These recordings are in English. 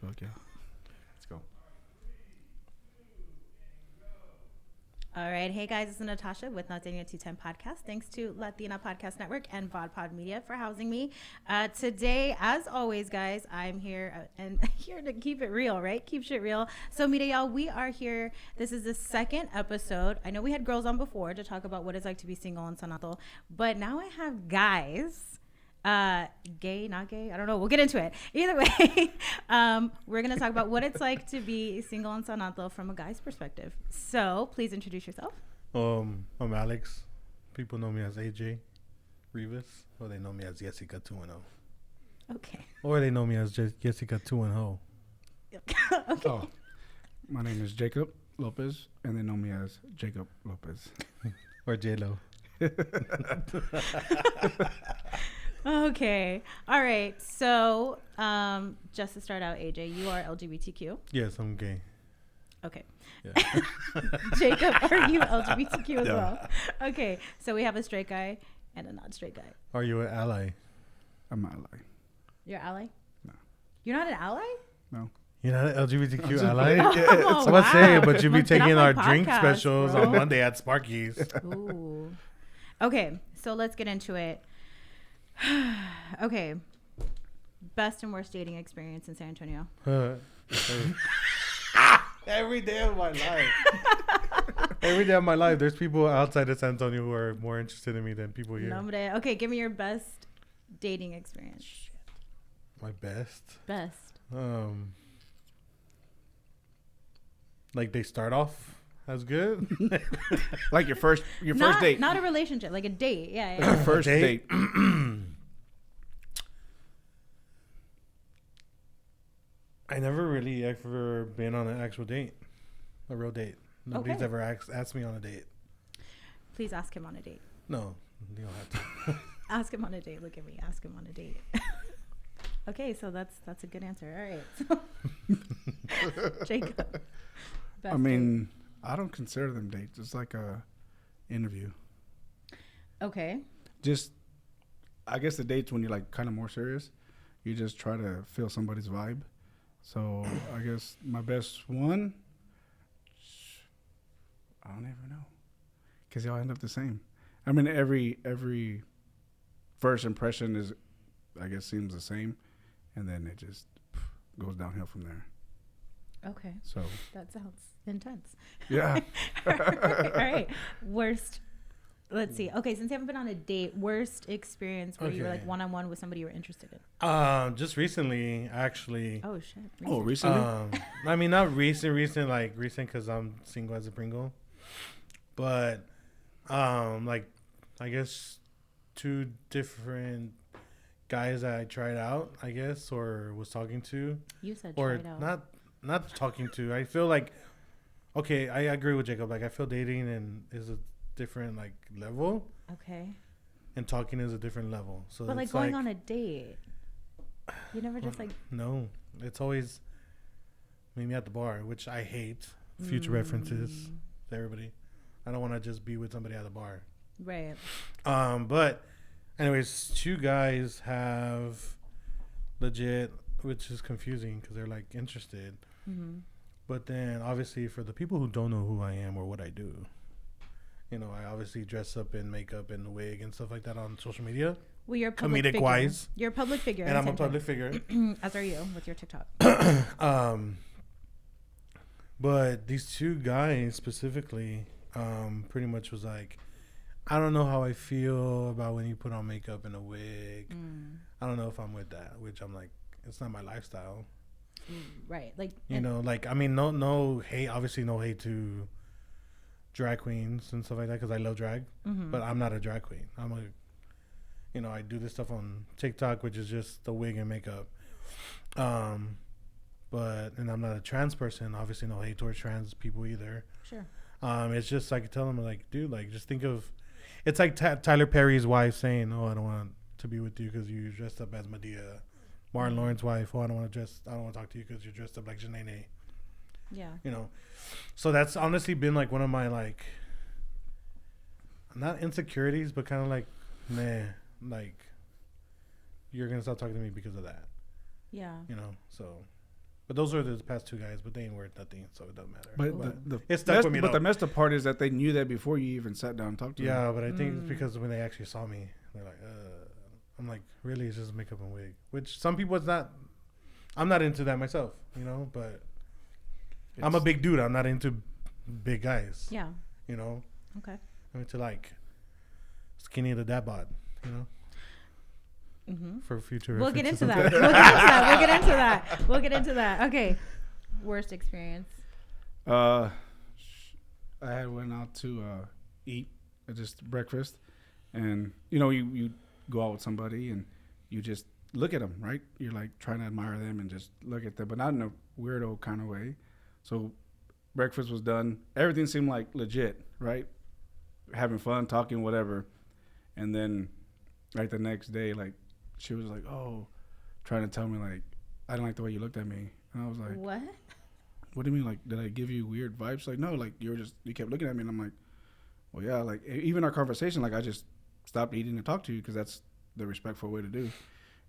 Fuck yeah. Let's go. All right. Hey, guys. This is Natasha with Not Dating at 210 Podcast. Thanks to Latina Podcast Network and VodPod Media for housing me. Today, as always, guys, I'm here and here to keep it real, right? Keep shit real. So, Mita, y'all, we are here. This is the second episode. I know we had girls on before to talk about what it's like to be single in San Anto, but now I have guys. Gay, not gay, I don't know, we'll get into it. Either way, we're gonna talk about what it's like to be single in San Anto from a guy's perspective. So please introduce yourself. I'm Alex. People know me as AJ Rivas, or they know me as Jessica 210. Okay. Or they know me as Jessica 210. Okay. Oh, my name is Jacob Lopez, and they know me as Jacob Lopez. Or J-Lo. Okay. All right. So, just to start out, AJ, you are LGBTQ. Yes, I'm gay. Okay. Yeah. Jacob, are you LGBTQ as Yeah. well? Okay. So we have a straight guy and a non-straight guy. Are you an ally? I'm not ally. You're an ally? No. You're not an ally? No. You're not an LGBTQ just ally? playing. Oh, I was saying, but you be Get off taking my our drink podcast, specials bro. on Monday at Sparky's. Ooh. Okay, so let's get into it. Okay. Best and worst dating experience in San Antonio. Every day of my life. Every day of my life, there's people outside of San Antonio who are more interested in me than people here. Nombre. Okay, give me your best dating experience. My best. Best. Like they start off as good. Like your first date. Not a relationship, like a date. Yeah, Your yeah. first date. I never really ever been on an actual date, a real date. Nobody's Okay. ever asked me on a date. Please ask him on a date. No, you don't have to. Ask him on a date. Look at me. Ask him on a date. Okay, so that's a good answer. All right. So, Jacob. Best I mean, I don't consider them dates. It's like a interview. date. Okay. Just, I guess the dates when you're like kind of more serious, you just try to feel somebody's vibe. So I guess my best one, I don't even know, because y'all end up the same. I mean, every first impression is, I guess, seems the same, and then it just goes downhill from there. Okay. So That sounds intense. yeah. All right. Worst. Let's see. Okay, since you haven't been on a date, worst experience where you were Okay. like one-on-one with somebody you were interested in. Just recently, actually. Oh shit. Oh, recently. I mean, not recent, because I'm single as a Pringle. But, like, I guess 2 different guys that I tried out, I guess, or was talking to. You said Or try it out. not talking to. I feel like, okay, I agree with Jacob. Like, I feel dating is a different, like, level. Okay. And talking is a different level. So But like it's going on a date, you never just like. No, it's always meet me at the bar, which I hate. Future references to everybody. I don't want to just be with somebody at the bar. Right. But anyways, 2 guys have legit, which is confusing because they're like interested. Mm-hmm. But then obviously for the people who don't know who I am or what I do, you know, I obviously dress up in makeup and wig and stuff like that on social media. Well, you're a public Comedic figure. wise. You're a public figure. And I'm a San Antonio. public figure. As are you with your TikTok. But these 2 guys specifically, pretty much was like, I don't know how I feel about when you put on makeup and a wig. I don't know if I'm with that, which I'm like, it's not my lifestyle. Right. Like. You know, like, I mean, no hate, obviously no hate to drag queens and stuff like that, because I love drag, but I'm not a drag queen. I do this stuff on TikTok, which is just the wig and makeup. And I'm not a trans person. Obviously, no hate towards trans people either. Sure. It's just like tell them like, dude, like just think of, it's like Tyler Perry's wife saying, "Oh, I don't want to be with you because you dressed up as Medea." Martin Lawrence's wife, "Oh, I don't want to talk to you because you're dressed up like Janae." Yeah. You know, so that's honestly been like one of my like, not insecurities, but kind of like, nah, like you're gonna stop talking to me because of that. Yeah. You know, so But those were the past 2 guys, but they ain't worth nothing, so it doesn't matter. But the it stuck with me. But the messed up part is that they knew that before you even sat down and talked to them. Yeah, but I think it's because when they actually saw me, they're like, I'm like, really? It's just makeup and wig. Which some people, it's not. I'm not into that myself, you know, but I'm a big dude. I'm not into big guys. Yeah. You know? Okay. I'm into like skinny to dad bod, you know? Mm-hmm. For future We'll get into references. that. We'll get into that. We'll get into that. Okay. Worst experience. I had went out to eat just breakfast, and you know you go out with somebody and you just look at them, right? You're like trying to admire them and just look at them, but not in a weirdo kind of way. So breakfast was done. Everything seemed like legit, right? Having fun, talking, whatever. And then like the next day, like she was like, oh, trying to tell me like, I didn't like the way you looked at me. And I was like, what do you mean? Like, did I give you weird vibes? Like, no, like you kept looking at me. And I'm like, well, yeah, like even our conversation, like I just stopped eating and talked to you because that's the respectful way to do.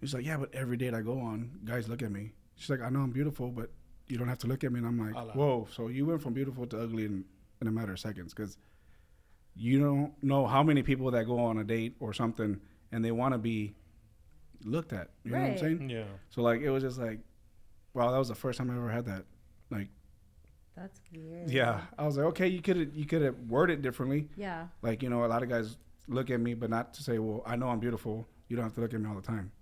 She's like, yeah, but every date I go on, guys look at me. She's like, I know I'm beautiful, but you don't have to look at me. And I'm like, whoa, so you went from beautiful to ugly in a matter of seconds, because you don't know how many people that go on a date or something and they want to be looked at. You know what I'm saying? Yeah. So like it was just like, wow, that was the first time I ever had that. Like, that's weird. Yeah, I was like, okay, you could have worded it differently. Yeah. Like, you know, a lot of guys look at me, but not to say, well, I know I'm beautiful. You don't have to look at me all the time.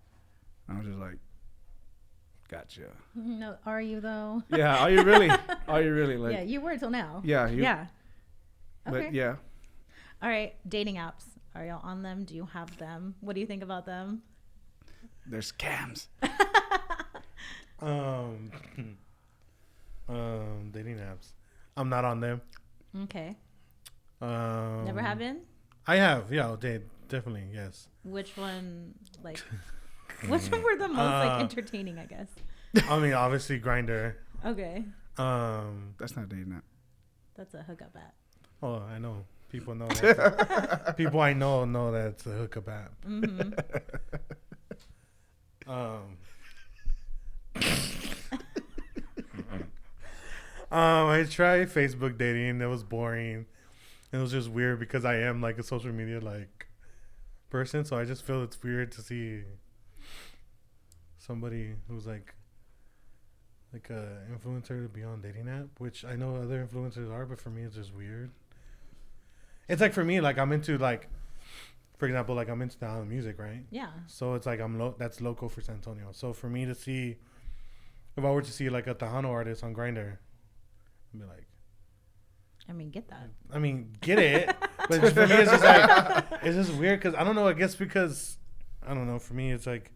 I was just like, gotcha. No, are you though? Yeah, are you really? Are you really? Like, yeah, you were till now. Yeah. Yeah. Okay. But yeah. All right, dating apps. Are y'all on them? Do you have them? What do you think about them? They're scams. Dating apps. I'm not on them. Okay. Never have been? I have, yeah, definitely, yes. Which one, like, which one were the most, like, entertaining, I guess? I mean, obviously, Grindr. Okay. That's not dating app. That's a hookup app. Oh, I know. People know that. People I know that's a hookup app. Mm-hmm. I tried Facebook dating. It was boring. It was just weird because I am like a social media like person, so I just feel it's weird to see somebody who's like a influencer to be on dating app, which I know other influencers are, but for me it's just weird. It's like for me, like I'm into like, for example, like I'm into style music, right? Yeah. So it's like that's local for San Antonio. So for me to see, if I were to see like a Tejano artist on Grindr, I'd be like, I mean, get that. I mean, get it. But for me, it's just like, it's just weird because I don't know. I guess because, I don't know. For me, it's like,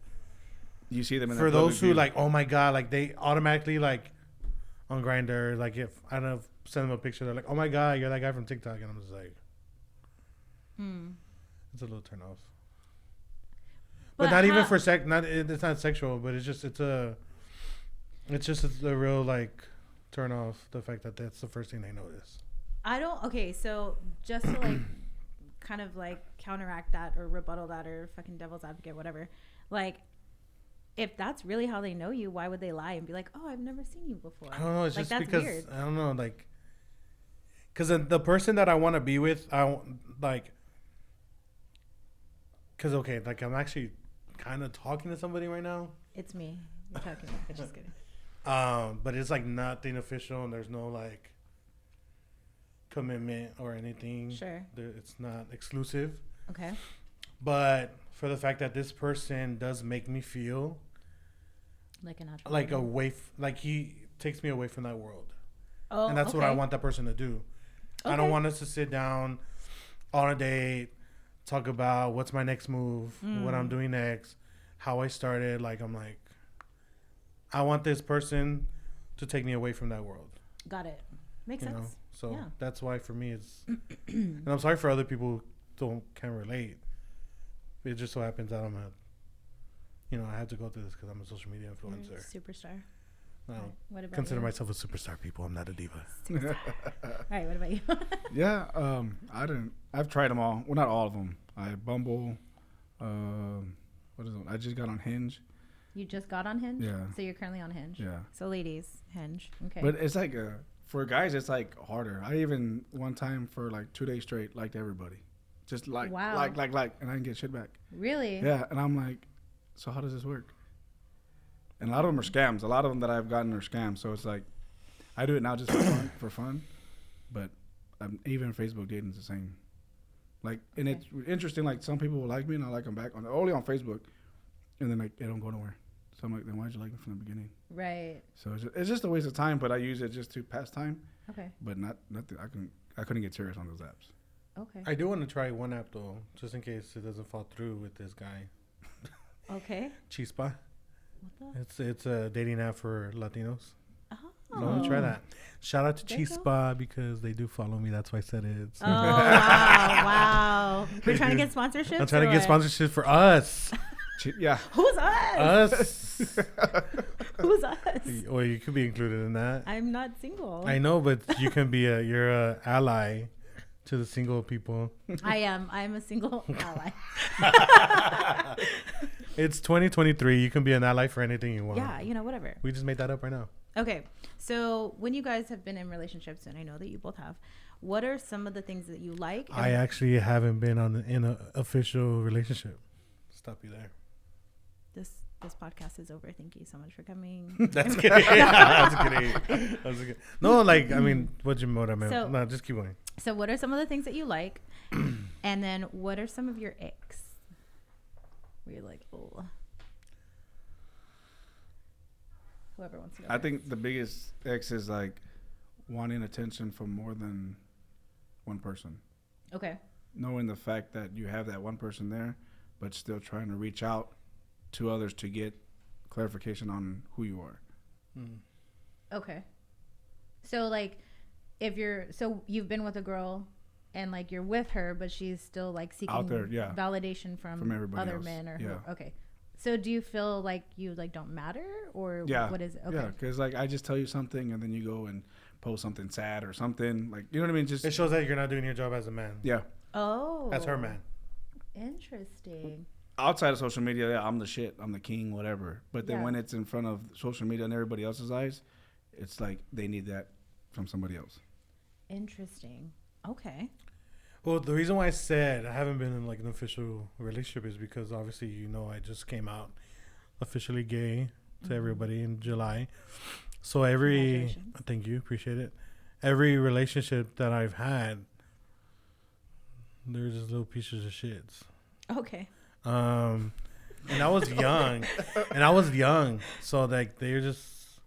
you see them in for those who like, oh my God, like they automatically like on Grindr, like if I don't know, send them a picture, they're like, oh my God, you're that guy from TikTok. And I'm just like, it's a little turn off. But not even for sex. It's not sexual, but it's just a real like turn off, the fact that that's the first thing they notice. Okay, so just to like kind of like counteract that or rebuttal that or fucking devil's advocate, whatever, like if that's really how they know you, why would they lie and be like, oh, I've never seen you before? I don't know. It's like, just that's because weird. I don't know, like, because the person that I want to be with, like, because okay, like I'm actually kind of talking to somebody right now. It's me. You're talking. Just kidding. But it's like nothing official, and there's no like commitment or anything. Sure. It's not exclusive. Okay. But for the fact that this person does make me feel like a natural, like like he takes me away from that world. Oh, and that's what I want that person to do. Okay. I don't want us to sit down on a date, talk about what's my next move, what I'm doing next, how I started. Like, I'm like, I want this person to take me away from that world. Got it. Makes sense. Know? So that's why for me it's, and I'm sorry for other people who can't relate. It just so happens that I have to go through this because I'm a social media influencer. Superstar. No, what about consider you? myself a superstar, people. I'm not a diva. All right, what about you? Yeah, I've tried them all. Well, not all of them. Bumble. What is it? I just got on Hinge. You just got on Hinge? Yeah. So you're currently on Hinge? Yeah. So ladies, Hinge. Okay. But it's like for guys, it's like harder. I even one time for like 2 days straight liked everybody, just like like, and I didn't get shit back. Really? Yeah, and I'm like, so how does this work? And a lot of them are scams. A lot of them that I've gotten are scams. So it's like, I do it now just for fun, but even Facebook dating's the same. Like, and it's interesting. Like some people will like me, and I like them back only on Facebook, and then like they don't go nowhere. So I'm like, then why'd you like me from the beginning? Right. So it's just a waste of time. But I use it just to pass time. Okay. But nothing. I couldn't get serious on those apps. Okay. I do want to try one app though, just in case it doesn't fall through with this guy. Okay. Chispa. What the? It's a dating app for Latinos. Oh. So I want to try that. Shout out to Chispa because they do follow me. That's why I said it. Oh, wow. We're trying to get sponsorships? I'm trying to get sponsorship for us. Yeah. Who's us? Us. Who's us? Well, you could be included in that. I'm not single. I know, but you can be you're a ally to the single people. I am. I'm a single ally. It's 2023. You can be an ally for anything you want. Yeah, whatever. We just made that up right now. Okay. So when you guys have been in relationships, and I know that you both have, what are some of the things that you like? I actually haven't been in an official relationship. Stop you there. This podcast is over. Thank you so much for coming. That's kidding. That's kidding. No, like, I mean, what I meant. So- No, just keep going. So what are some of the things that you like? And then what are some of your icks? Where you're like, oh. Whoever wants to go I first. think the biggest X is like wanting attention from more than one person. Okay. Knowing the fact that you have that one person there, but still trying to reach out to others to get clarification on who you are. Okay. So like so you've been with a girl and like you're with her, but she's still like seeking Out there, yeah. validation from everybody other else. men or Yeah. okay. So do you feel like you like don't matter or Yeah. what is it? Okay. Yeah, because like I just tell you something and then you go and post something sad or something. Like, you know what I mean? Just It shows that you're not doing your job as a man. yeah. Oh. As her man. Interesting. Outside of social media, yeah, I'm the shit. I'm the king, whatever. But then Yeah. when it's in front of social media and everybody else's eyes, it's like they need that from somebody else. Interesting. Okay. Well, the reason why I said I haven't been in like an official relationship is because obviously, I just came out officially gay to everybody in July. So Congratulations. thank you, appreciate it. Every relationship that I've had, they're just little pieces of shits. Okay. And I was young, so like they're just,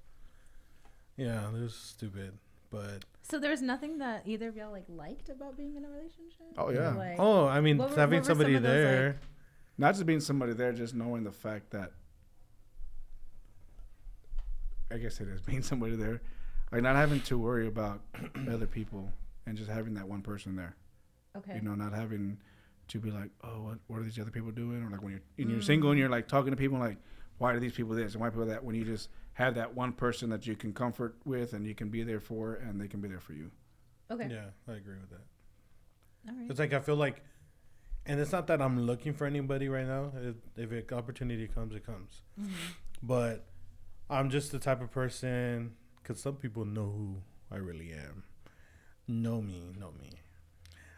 they're just stupid. But So there's nothing that either of y'all like liked about being in a relationship? Oh, yeah. Like, I mean, what were having some somebody of those, there. like- Not just being somebody there, just knowing the fact that, I guess it is being somebody there, like not having to worry about other people and just having that one person there. okay. Not having to be like, oh, what are these other people doing? Or like when you're single and you're like talking to people like, why are these people this and why people that? When you just have that one person that you can comfort with and you can be there for, and they can be there for you. Okay. Yeah, I agree with that. All right. It's like I feel like, and it's not that I'm looking for anybody right now. If an opportunity comes, it comes. Mm-hmm. But I'm just the type of person, because some people know who I really am. Know me.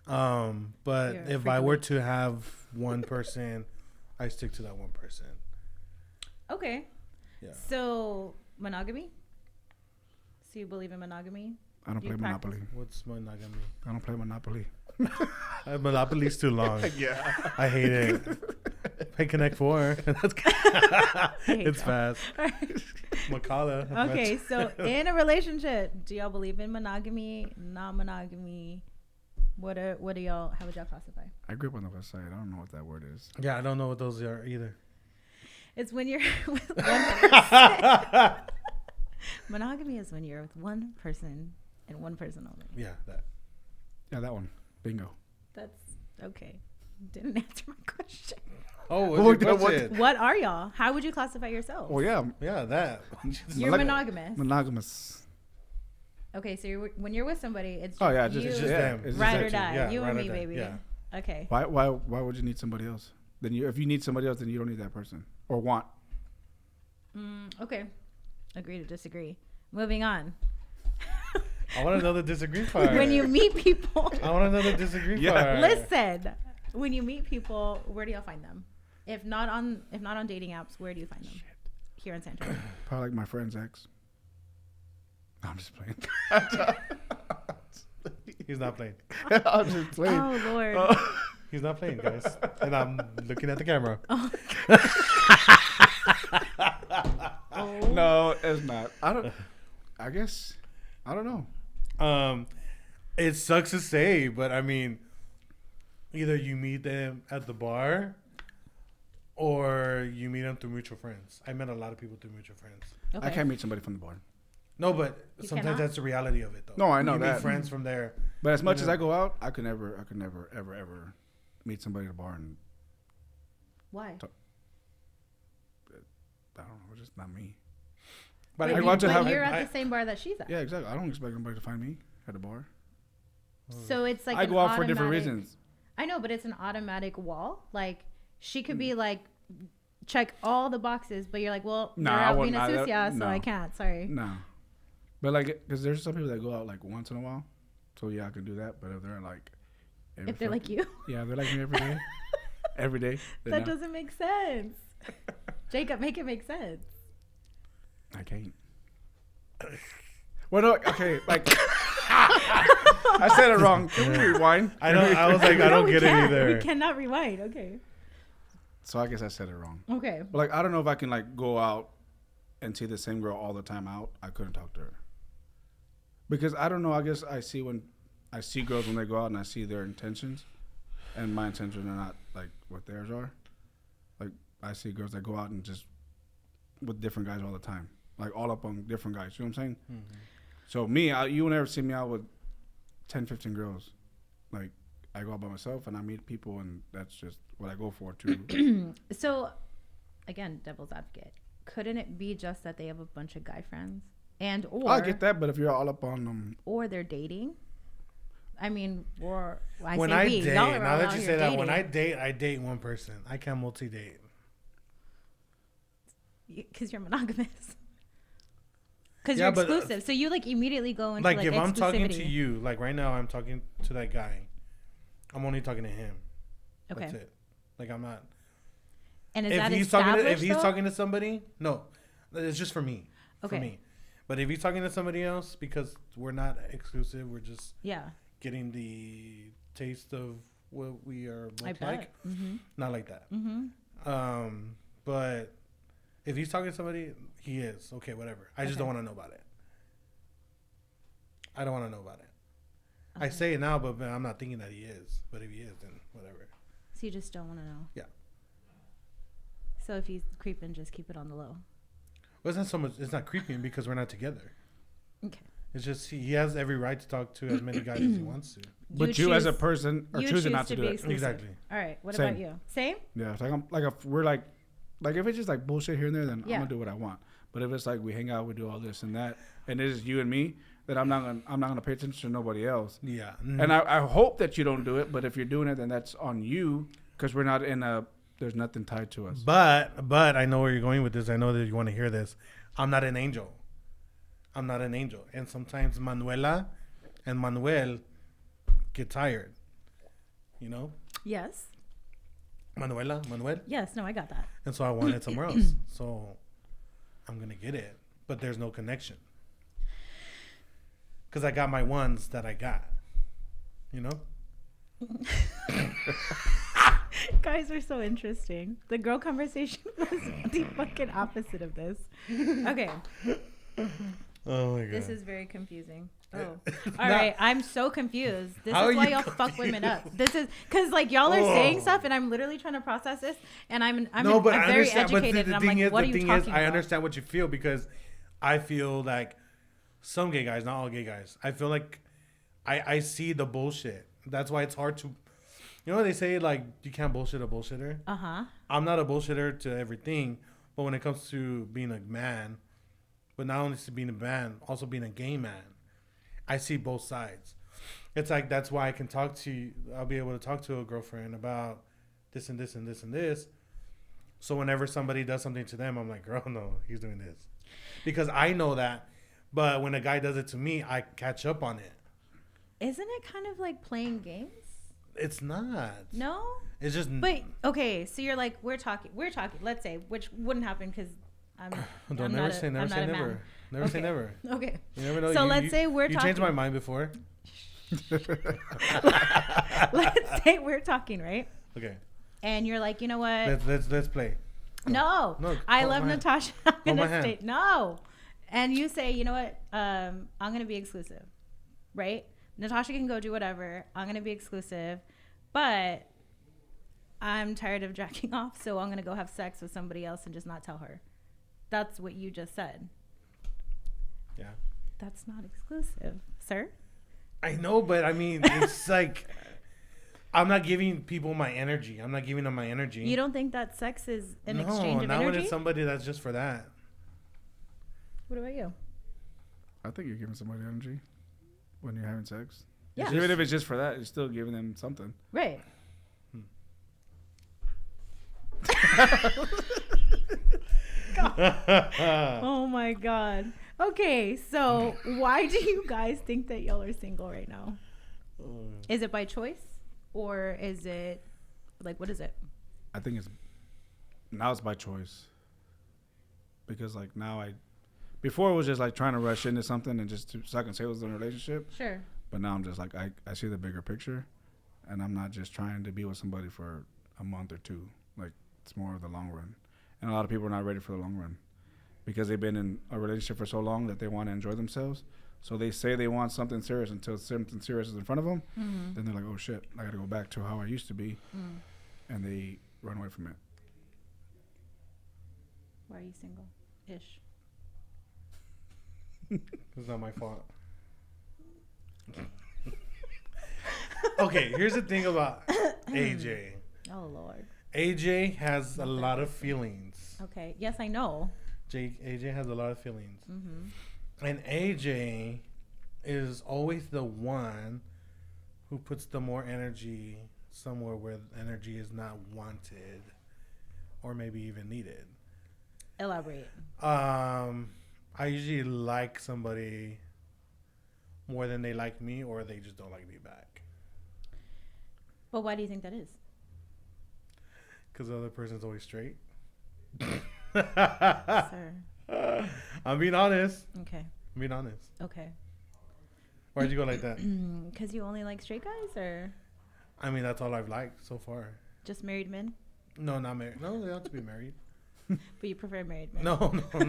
But You're if I were to have one person, I stick to that one person. Okay. Yeah. So monogamy? So you believe in monogamy? I don't Do you play practice? Monopoly. What's monogamy? I don't play Monopoly. Monopoly's too long. Yeah. I hate it. Play Connect 4. That's hate it's that. fast. Makala. Okay, so in a relationship, do y'all believe in monogamy, non-monogamy? What do y'all? How would y'all classify? I grew up on the west side. I don't know what that word is. Yeah, I don't know what those are either. It's when you're with one person. Monogamy is when you're with one person and one person only. Yeah, that. Yeah, that one. Bingo. That's okay. Didn't answer my question. Oh, what's your what's question? What are y'all? How would you classify yourself? Well, yeah. Yeah, that. You're monogamous. Monogamous. Okay, so when you're with somebody, it's just Oh, yeah. you, It's just them. It's ride just or that die. Yeah, You ride and or me, die. baby. Yeah. Okay. Why would you need somebody else? Then if you need somebody else, then you don't need that person or want. Okay. Agree to disagree. Moving on. I want to know the disagree part. When you meet people. I want to know the disagree Yeah. part. Listen. When you meet people, where do y'all find them? If not on dating apps, where do you find them? Here in San Anto. Probably like my friend's ex. No, I'm just playing. He's not playing. I'm just playing. Oh Lord. He's not playing, guys. And I'm looking at the camera. Oh. No, it's not. I guess. I don't know. It sucks to say, but I mean, either you meet them at the bar or you meet them through mutual friends. I met a lot of people through mutual friends. Okay. I can't meet somebody from the bar. No, but You sometimes cannot? that's the reality of it, though. No, I know you that. meet friends from there. But as much You as know. I go out, I could never, ever meet somebody at a bar and Why? I don't know, it's just not me. But Wait, I want to but have- you're I- at the same bar that she's at. Yeah, exactly. I don't expect anybody to find me at a bar. So it's like I an go out for different automatic- reasons. I know, but it's an automatic wall. Like she could be like, check all the boxes, but you're like, well, No, you're I out wouldn't- being a I- sucia, so no. I can't. Sorry. No, but like, because there's some people that go out like once in a while, so yeah, I can do that. But if they're like, If they're like you, yeah, they're like me every day, every day. then that no, doesn't make sense. Jacob, make it make sense. I can't. Well, no, okay, like I said it wrong. Can we rewind? I know. I was like, I don't we get it can't. either. We cannot rewind. Okay. So I guess I said it wrong. Okay. But like, I don't know if I can like go out and see the same girl all the time out. I couldn't talk to her because I don't know. I guess I see girls when they go out and I see their intentions, and my intentions are not like what theirs are. Like I see girls that go out and just with different guys all the time, like all up on different guys. You know what I'm saying? Mm-hmm. So me, you will never see me out with 10, 15 girls. Like I go out by myself and I meet people, and that's just what I go for too. So, again, devil's advocate. Couldn't it be just that they have a bunch of guy friends, and or I get that, but if you're all up on them, or they're dating? I mean, or When say I we. date, Y'all are now all that out you here say that, dating. when I date one person. I can't multi-date. Because you're monogamous. Because Yeah, you're but, exclusive, so you like immediately go into Like if I'm talking to exclusivity. you, like right now, I'm talking to that guy. I'm only talking to him. Okay. That's it. Like I'm not. And is If that he's established? talking, if he's though? talking to somebody, no, it's just for me. Okay. For me. But if he's talking to somebody else, because we're not exclusive, we're just Yeah, getting the taste of what we are I both like. bet. Mm-hmm. Not like that. Mm-hmm. But if he's talking to somebody, he is okay. Whatever. I just Okay. don't want to know about it. I don't want to know about it. I Okay. say it now, but I'm not thinking that he is. But if he is, then whatever. So you just don't want to know. Yeah. So if he's creeping, just keep it on the low. Well, it's not so much. It's not creeping because we're not together. Okay. It's just he has every right to talk to as many guys as he wants to. but you as a choose- person are you choosing choose not to do be it. exclusive. Exactly. All right. What Same. about you? Same? Yeah, it's like I'm like if we're like if it's just like bullshit here and there, then Yeah. I'm gonna do what I want. But if it's like we hang out, we do all this and that, and it's just you and me, then I'm not gonna pay attention to nobody else. Yeah. And I hope that you don't do it. But if you're doing it, then that's on you because we're not in a. There's nothing tied to us. But I know where you're going with this. I know that you want to hear this. I'm not an angel. I'm not an angel. And sometimes Manuela and Manuel get tired. You know? Yes. Manuel. Yes. No, I got that. And so I want it somewhere else. So I'm going to get it. But there's no connection. Because I got my ones that I got. You know? Guys are so interesting. The girl conversation was the fucking opposite of this. Okay. Oh my God. This is very confusing. Oh, all right. I'm so confused. This How is are why you y'all fuck women up. This is because like y'all are saying stuff, and I'm literally trying to process this, and I'm No, but I very understand. But educated, the and I'm thing like, is, what are the you thing talking is, about? I understand what you feel because I feel like some gay guys, not all gay guys. I feel like I see the bullshit. That's why it's hard to. You know what they say, like you can't bullshit a bullshitter. I'm not a bullshitter to everything, but when it comes to being a man, but not only to being a man, also being a gay man, I see both sides. It's like that's why I can talk to you. I'll be able to talk to a girlfriend about this and this and this and this. So whenever somebody does something to them, I'm like, girl, no, he's doing this. Because I know that. But when a guy does it to me, I catch up on it. Isn't it kind of like playing games? It's not. No? It's just. But, okay, so you're like, we're talking, let's say, which wouldn't happen because I'm Don't never say never. Never say never. Okay. You never know. So let's say we're talking. You changed my mind before. Let's say we're talking, right? Okay. And you're like, you know what? Let's play. No. I love Natasha. I'm gonna stay. No. And you say, you know what? I'm gonna be exclusive, right? Natasha can go do whatever. I'm gonna be exclusive, but I'm tired of jacking off, so I'm gonna go have sex with somebody else and just not tell her. That's what you just said. Yeah. That's not exclusive, sir. I know, but I mean, it's like I'm not giving people my energy. I'm not giving them my energy. You don't think that sex is an exchange of not energy? when it's somebody that's just for that. What about you? I think you're giving somebody energy when you're having sex. Yeah. Even if it's just for that, you're still giving them something. Right. Oh my God. Okay, so why do you guys think that y'all are single right now? Is it by choice or is it like, what is it? I think it's by choice. Because like now before it was just like trying to rush into something and so I can say it was in a relationship. Sure. But now I'm just like, I see the bigger picture and I'm not just trying to be with somebody for a month or two. Like it's more of the long run. And a lot of people are not ready for the long run because they've been in a relationship for so long that they want to enjoy themselves. So they say they want something serious until something serious is in front of them. Mm-hmm. Then they're like, oh shit, I got to go back to how I used to be. Mm. And they run away from it. Why are you single-ish? It's not my fault. Okay, here's the thing about AJ. Oh, Lord. AJ has a lot of feelings. Okay. Yes, I know. AJ has a lot of feelings. Mm-hmm. And AJ is always the one who puts the more energy somewhere where energy is not wanted or maybe even needed. Elaborate. I usually like somebody more than they like me, or they just don't like me back. But why do you think that is? Because the other person's always straight. Sir. I'm being honest. Okay. I'm being honest. Okay. Why'd you go like that? Because you only like straight guys, or? I mean, that's all I've liked so far. Just married men? No, not married. No, they have to be married. But you prefer married men? No. I'm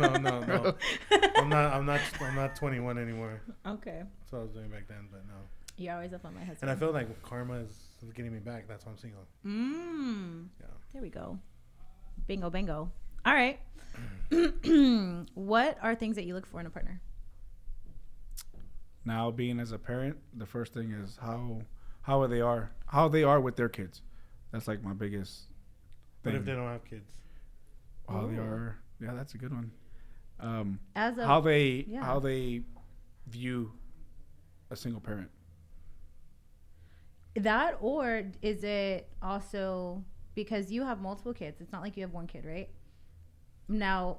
not 21 anymore. Okay. That's what I was doing back then, but no. You're always up on my husband. And I feel like karma is getting me back. That's why I'm single. Yeah. There we go. Bingo, bingo. All right. What are things that you look for in a partner? Now, being as a parent, the first thing is how they are with their kids. That's like my biggest thing. What if they don't have kids? How they are. Yeah, that's a good one. How they view a single parent. That, or is it also because you have multiple kids? It's not like you have one kid, right? Now,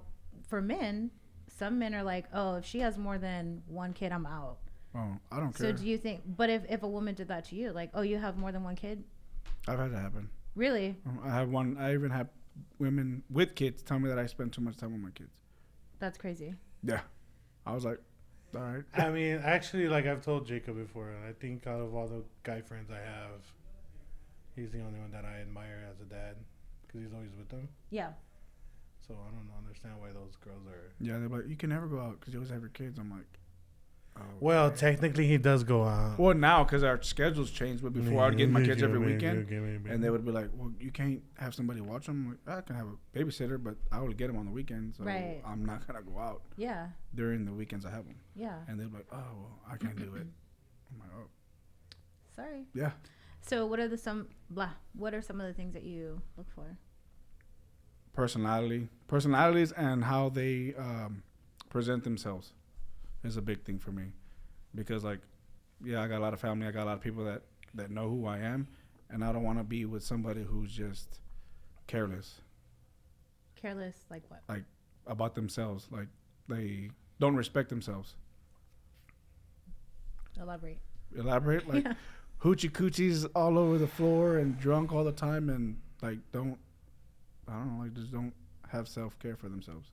for men, some men are like, oh, if she has more than one kid, I'm out. Oh, I don't care. So do you think, but if a woman did that to you, like, oh, you have more than one kid? I've had that happen. Really? I even have women with kids tell me that I spend too much time with my kids. That's crazy. Yeah. I was like, all right. I mean, actually, like I've told Jacob before, I think out of all the guy friends I have, he's the only one that I admire as a dad because he's always with them. Yeah. So I don't understand why those girls are. Yeah, they're like, you can never go out because you always have your kids. I'm like, oh. Well, technically he does go out. Well, now because our schedules changed, but before I'd get my kids every weekend, and they would be like, well, you can't have somebody watch them. Like, I can have a babysitter, but I will get them on the weekends, so I'm not gonna go out. Yeah. During the weekends I have them. Yeah. And they're like, oh, well, I can't do it. I'm like, oh. Sorry. Yeah. So what are some of the things that you look for? Personalities and how they present themselves is a big thing for me, because like, yeah, I got a lot of family, I got a lot of people that know who I am, and I don't want to be with somebody who's just careless. Careless, like what? like about themselves. Like they don't respect themselves. Elaborate. Like Yeah. hoochie coochies all over the floor and drunk all the time and like just don't have self-care for themselves.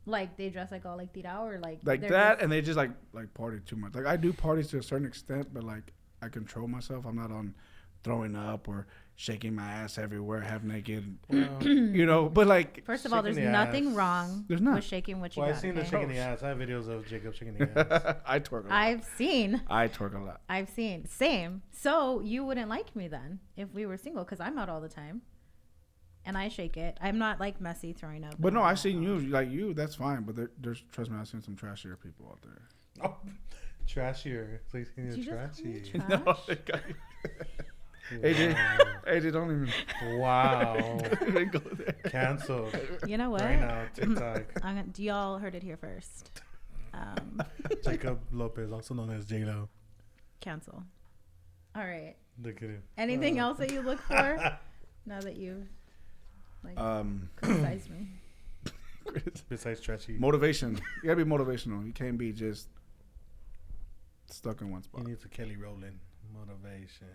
Like they dress like all like tirado or like Like they're that, just- and they just like party too much. Like I do parties to a certain extent, but like I control myself. I'm not on throwing up or shaking my ass everywhere, half naked, Well, But like, First of all, there's shaking the nothing ass. wrong There's not. with shaking what you well, got. I've seen the okay? shaking the ass. I have videos of Jacob shaking the ass. I twerk a lot. I've seen. I twerk a lot. I've seen. Same. So you wouldn't like me then if we were single because I'm out all the time. And I shake it. I'm not like messy throwing up. But no, I seen you. Like you, that's fine. But there's trust me, I've seen some trashier people out there. Oh, trashier. Please, Did you just call me trashy. trash? No, AJ, don't even, Wow. don't even go there. Canceled. You know what? Right now, TikTok. Y'all heard it here first. Jacob Lopez, also known as J-Lo. Cancel. All right. Look at him. Anything else that you look for now that you've like criticized me? Besides trashy. Motivation. You gotta be motivational. You can't be just stuck in one He spot. needs a Kelly Rowland motivation.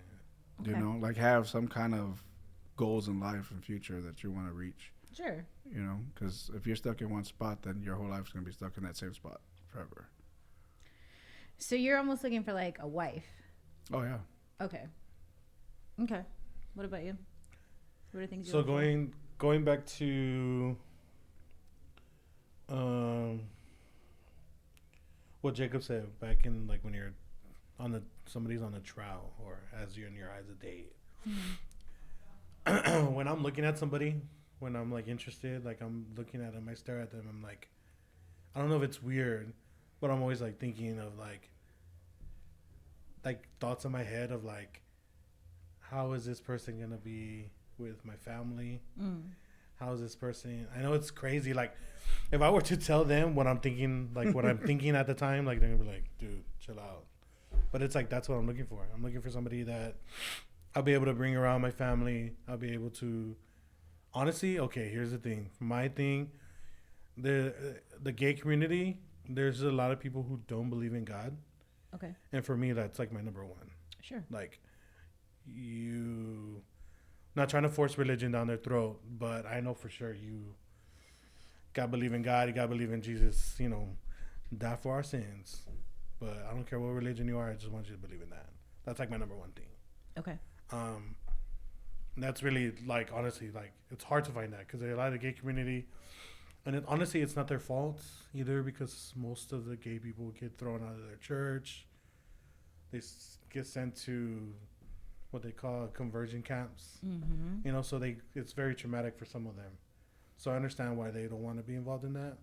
Okay. You know, like have some kind of goals in life and future that you want to reach. Sure. You know, because if you're stuck in one spot, then your whole life's gonna be stuck in that same spot forever. So you're almost looking for like a wife. Oh yeah. Okay. Okay. What about you? What are things you So look for? going back to what Jacob said back in like when you're somebody's on a trial or as you're in your eyes a date. When I'm looking at somebody, when I'm like interested, like I'm looking at them, I stare at them, I'm like, I don't know if it's weird, but I'm always like thinking of like thoughts in my head of like, how is this person gonna be with my family? How is this person? I know it's crazy. Like, if I were to tell them what I'm thinking, like what I'm thinking at the time, like they're gonna be like, "Dude, chill out." But it's like that's what I'm looking for. I'm looking for somebody that I'll be able to bring around my family. I'll be able to, honestly. Okay, here's the thing. My thing, the gay community. There's a lot of people who don't believe in God, Okay. and for me, that's like my number one. Sure. Like, not trying to force religion down their throat, but I know for sure you gotta believe in God, you gotta believe in Jesus, die for our sins. But I don't care what religion you are, I just want you to believe in that. That's like my number one thing. Okay. That's really like, honestly, like it's hard to find that because a lot of the gay community, and honestly, it's not their fault either because most of the gay people get thrown out of their church. They get sent to what they call conversion camps. Mm-hmm. So it's very traumatic for some of them. So I understand why they don't want to be involved in that.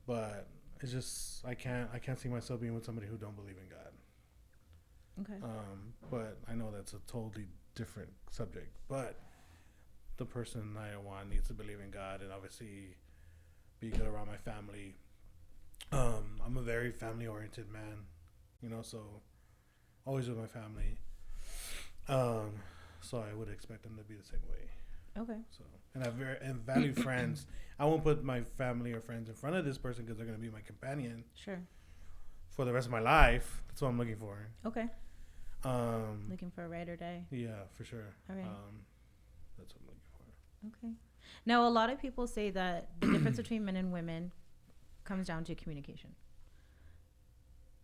But it's just I can't see myself being with somebody who don't believe in God. Okay. But I know that's a totally different subject. But the person I want needs to believe in God and obviously be good around my family. I'm a very family oriented man, so always with my family. So I would expect them to be the same way. Okay. So, and I value friends. I won't put my family or friends in front of this person because they're going to be my companion Sure. for the rest of my life. That's what I'm looking for. Okay. Looking for a ride or die. Yeah, for sure. All right. That's what I'm looking for. Okay. Now, a lot of people say that the difference between men and women comes down to communication.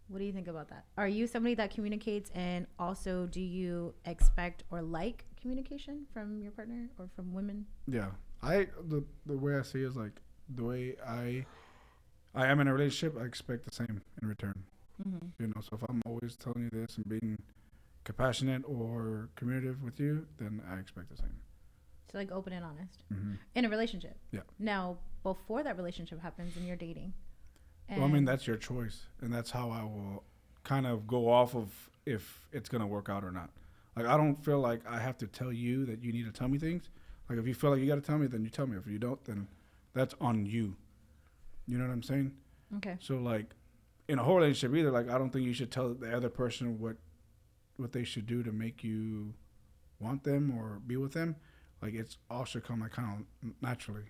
What do you think about that? Are you somebody that communicates, and also do you expect or like communication from your partner or from women? Yeah. The way I see it is like the way I am in a relationship, I expect the same in return. Mm-hmm. So if I'm always telling you this and being compassionate or communicative with you, then I expect the same. So, like, open and honest Mm-hmm. in a relationship. Yeah. Now, before that relationship happens and you're dating. Well, I mean, that's your choice, and that's how I will kind of go off of if it's going to work out or not. Like, I don't feel like I have to tell you that you need to tell me things. Like, if you feel like you got to tell me, then you tell me. If you don't, then that's on you. You know what I'm saying? Okay. So, like, in a whole relationship either, like, I don't think you should tell the other person what they should do to make you want them or be with them. Like it's all should come like kind of naturally.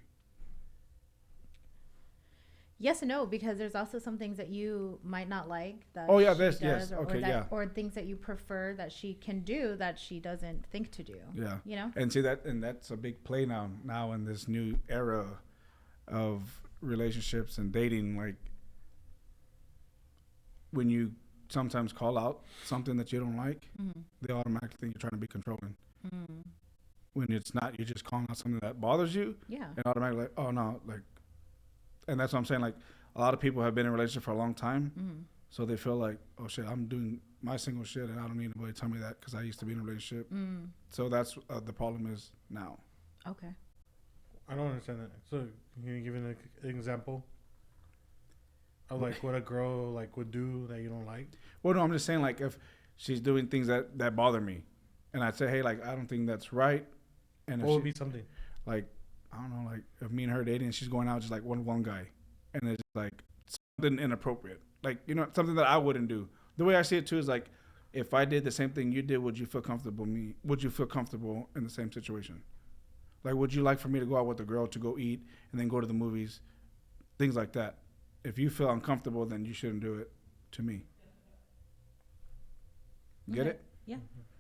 Yes and no, because there's also some things that you might not like that Oh yeah, she this does, yes, okay, yeah, or things that you prefer that she can do that she doesn't think to do. yeah. You know? And see that's a big play now in this new era of relationships and dating. Like when you sometimes call out something that you don't like, they automatically think you're trying to be controlling. When it's not, you're just calling out something that bothers you, Yeah. and automatically like, oh no, like, and that's what I'm saying. Like a lot of people have been in a relationship for a long time, so they feel like, oh shit, I'm doing my single shit, and I don't need anybody to tell me that because I used to be in a relationship. So that's the problem is now. Okay. I don't understand that. So can you give an example of like what a girl like would do that you don't like? Well, no, I'm just saying like if she's doing things that bother me, and I'd say, hey, like I don't think that's right, and if What would be something? like I don't know, like if me and her dating, and she's going out just like one guy, and it's like something inappropriate, like something that I wouldn't do. The way I see it too is like if I did the same thing you did, would you feel comfortable? Would you feel comfortable in the same situation? Like, would you like for me to go out with a girl to go eat and then go to the movies, things like that? If you feel uncomfortable, then you shouldn't do it to me. Get it? Yeah.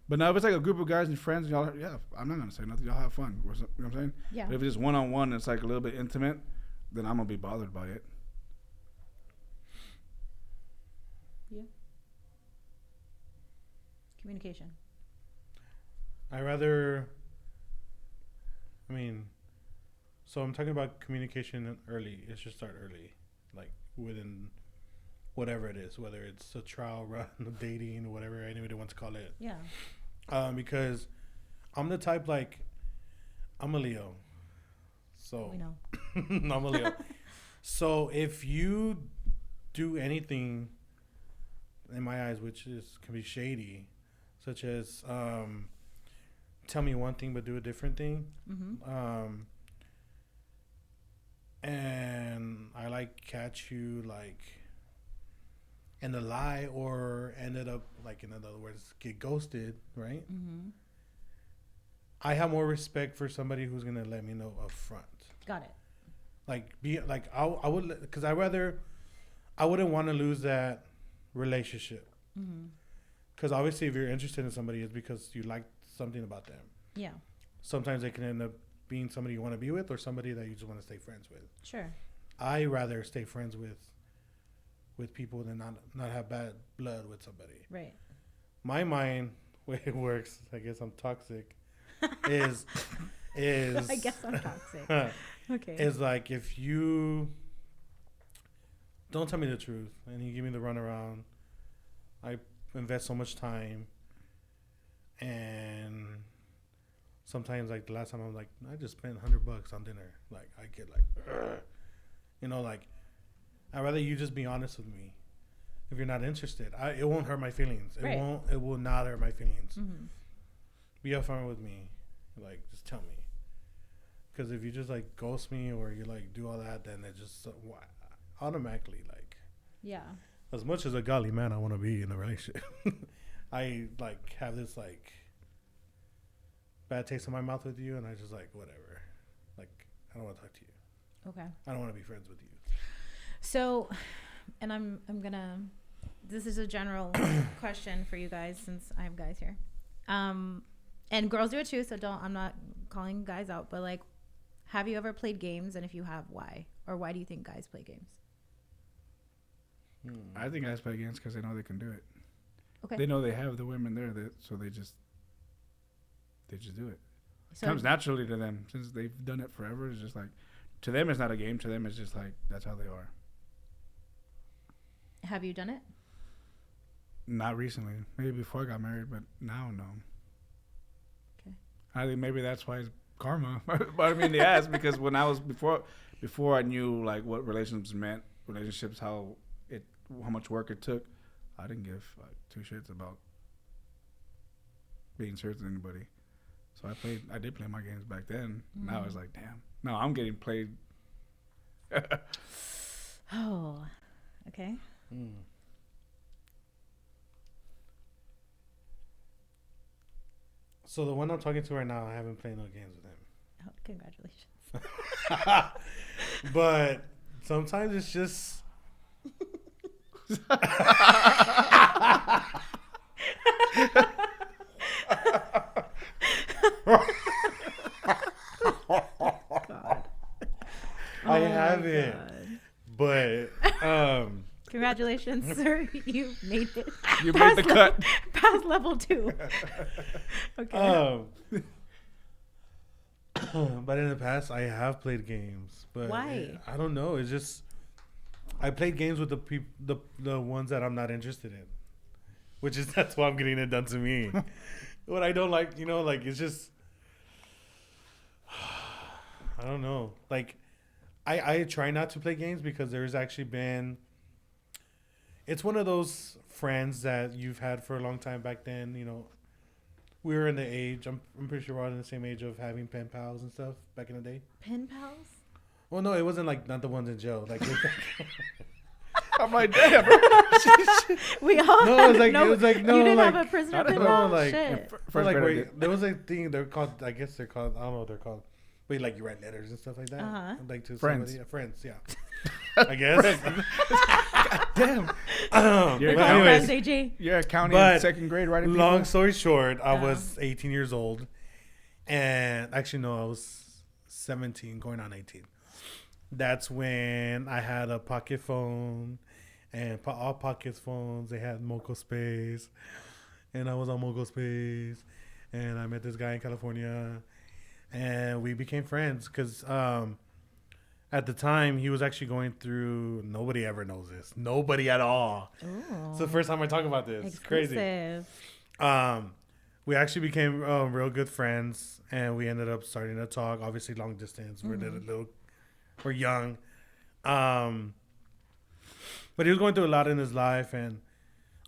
But now if it's like a group of guys and friends, and y'all, yeah, I'm not gonna say nothing. Y'all have fun. You know what I'm saying? Yeah. But if it's just one-on-one, it's like a little bit intimate, then I'm gonna be bothered by it. Yeah. Communication. So I'm talking about communication early. It should start early, like within whatever it is, whether it's a trial run, dating, whatever anybody wants to call it. Yeah. Because I'm the type, like, I'm a Leo. So We know. I'm a Leo. So if you do anything, in my eyes, can be shady, such as tell me one thing but do a different thing, and I like catch you like in a lie or ended up like, in other words, get ghosted, right? I have more respect for somebody who's gonna let me know up front. Got it. Like be like I would, because I wouldn't want to lose that relationship. Because obviously if you're interested in somebody, it's because you like something about them. Yeah. Sometimes they can end up being somebody you want to be with or somebody that you just want to stay friends with. Sure. I rather stay friends with people than not have bad blood with somebody. Right. My mind, way it works, I guess I'm toxic, is I guess I'm toxic. Okay. Is like, if you don't tell me the truth and you give me the runaround, I invest so much time, and sometimes like the last time I'm like, I just spent $100 on dinner. Like I get like, like I'd rather you just be honest with me. If you're not interested, it won't hurt my feelings. It will not hurt my feelings. Be upfront with me. Like, just tell me. Because if you just like ghost me or you like do all that, then it just automatically like. Yeah. As much as a godly man I want to be in a relationship, I like have this like bad taste in my mouth with you, and I just like, whatever. Like, I don't want to talk to you. Okay. I don't want to be friends with you. So, and I'm gonna. This is a general question for you guys, since I have guys here, and girls do it too. So I'm not calling guys out, but like, have you ever played games? And if you have, why? Or why do you think guys play games? I think guys play games because they know they can do it. Okay. They know they have the women there, so they just do it. So It comes naturally to them since they've done it forever. It's just like, to them it's not a game. To them it's just like, that's how they are. have you done it? Not recently. Maybe before I got married, but now no. Okay. I think maybe that's why it's karma. But I mean, they asked because when I was before I knew like what relationships, how much work it took, I didn't give like two shits about being serious with anybody. So I did play my games back then. Now it's like, damn. No, I'm getting played. Oh, okay. So the one I'm talking to right now, I haven't played no games with him. Congratulations. But sometimes it's just. I haven't, but congratulations, sir. You made it. You made the cut. Past level 2. Okay. But in the past, I have played games. But why? I don't know. It's just I played games with the ones that I'm not interested in, which is that's why I'm getting it done to me. What I don't like, like it's just I don't know. Like I try not to play games because there's actually been. It's one of those friends that you've had for a long time back then. We were in the age. I'm pretty sure we're all in the same age of having pen pals and stuff back in the day. Pen pals? Well, no, it wasn't like not the ones in jail. Like I'm like, damn. We all. No, it was like no. You didn't like, have a prisoner pen no, pal? like Shit. there was a thing they're called. I guess they're called. I don't know what they're called. But like you write letters and stuff like that. Uh-huh. Like to Friends. somebody. Friends, yeah. I guess. Damn. They're But called anyways, friends, AJ. You're at county But in second grade writing long people? story short, I was 18 years old, and actually no, I was 17, going on 18. That's when I had a pocket phone, and all pocket phones they had Moco Space, and I was on Moco Space, and I met this guy in California, and we became friends because at the time he was actually going through. Nobody ever knows this. Nobody at all. Ooh. It's the first time I talk about this. It's crazy. Exclusive. We actually became real good friends, and we ended up starting to talk. Obviously, long distance. We're young, but he was going through a lot in his life, and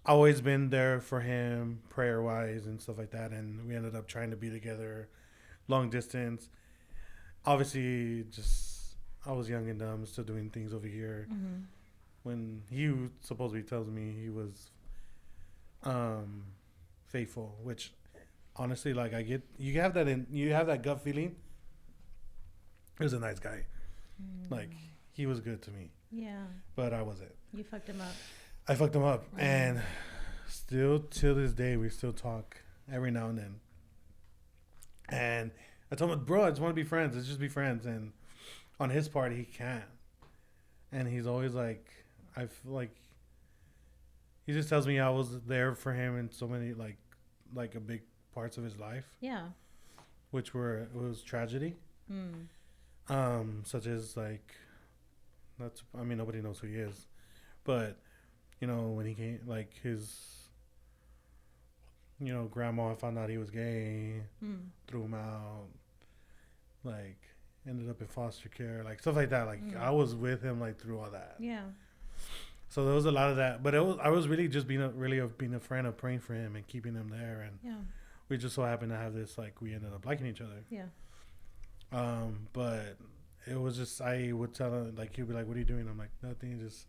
I always been there for him, prayer wise and stuff like that. And we ended up trying to be together, long distance. Obviously, just I was young and dumb, still doing things over here. Mm-hmm. When he supposedly tells me he was faithful, which honestly, like you have that gut feeling. He was a nice guy. Like he was good to me. Yeah. But I wasn't. You fucked him up. I fucked him up, and still till this day we still talk every now and then. And I told him, bro, I just want to be friends. Let's just be friends. And on his part, he can't. And he's always like, I feel like he just tells me I was there for him in so many like a big parts of his life. Yeah. Which was tragedy. Such as like, nobody knows who he is, but when he came, like his, grandma found out he was gay, threw him out, like ended up in foster care, like stuff like that. Like I was with him like through all that. Yeah. So there was a lot of that, but I was really just being a friend of praying for him and keeping him there, and we just so happened to have this, like we ended up liking each other. Yeah. But it was just, I would tell him, like, he'd be like, what are you doing? I'm like, nothing, just,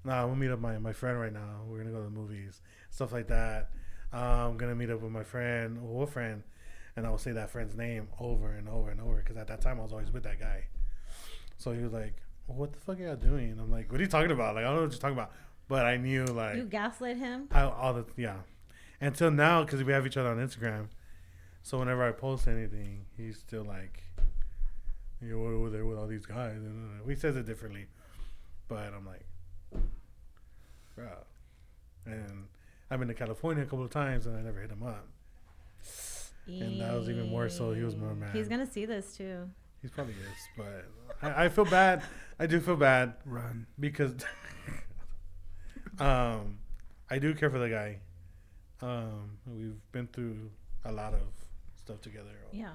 we'll meet up my friend right now. We're going to go to the movies, stuff like that. I'm going to meet up with my friend, or a friend, and I will say that friend's name over and over and over, because at that time I was always with that guy. So he was like, well, what the fuck are y'all doing? I'm like, what are you talking about? Like, I don't know what you're talking about. But I knew, like... You gaslit him? Yeah. Until now, because we have each other on Instagram. So whenever I post anything, he's still like... You're over there with all these guys. He says it differently. But I'm like, bro. And I've been to California a couple of times and I never hit him up. And that was even more so. He was more mad. He's going to see this too. He probably is. But I feel bad. I do feel bad. Run. Because I do care for the guy. We've been through a lot of stuff together. Yeah.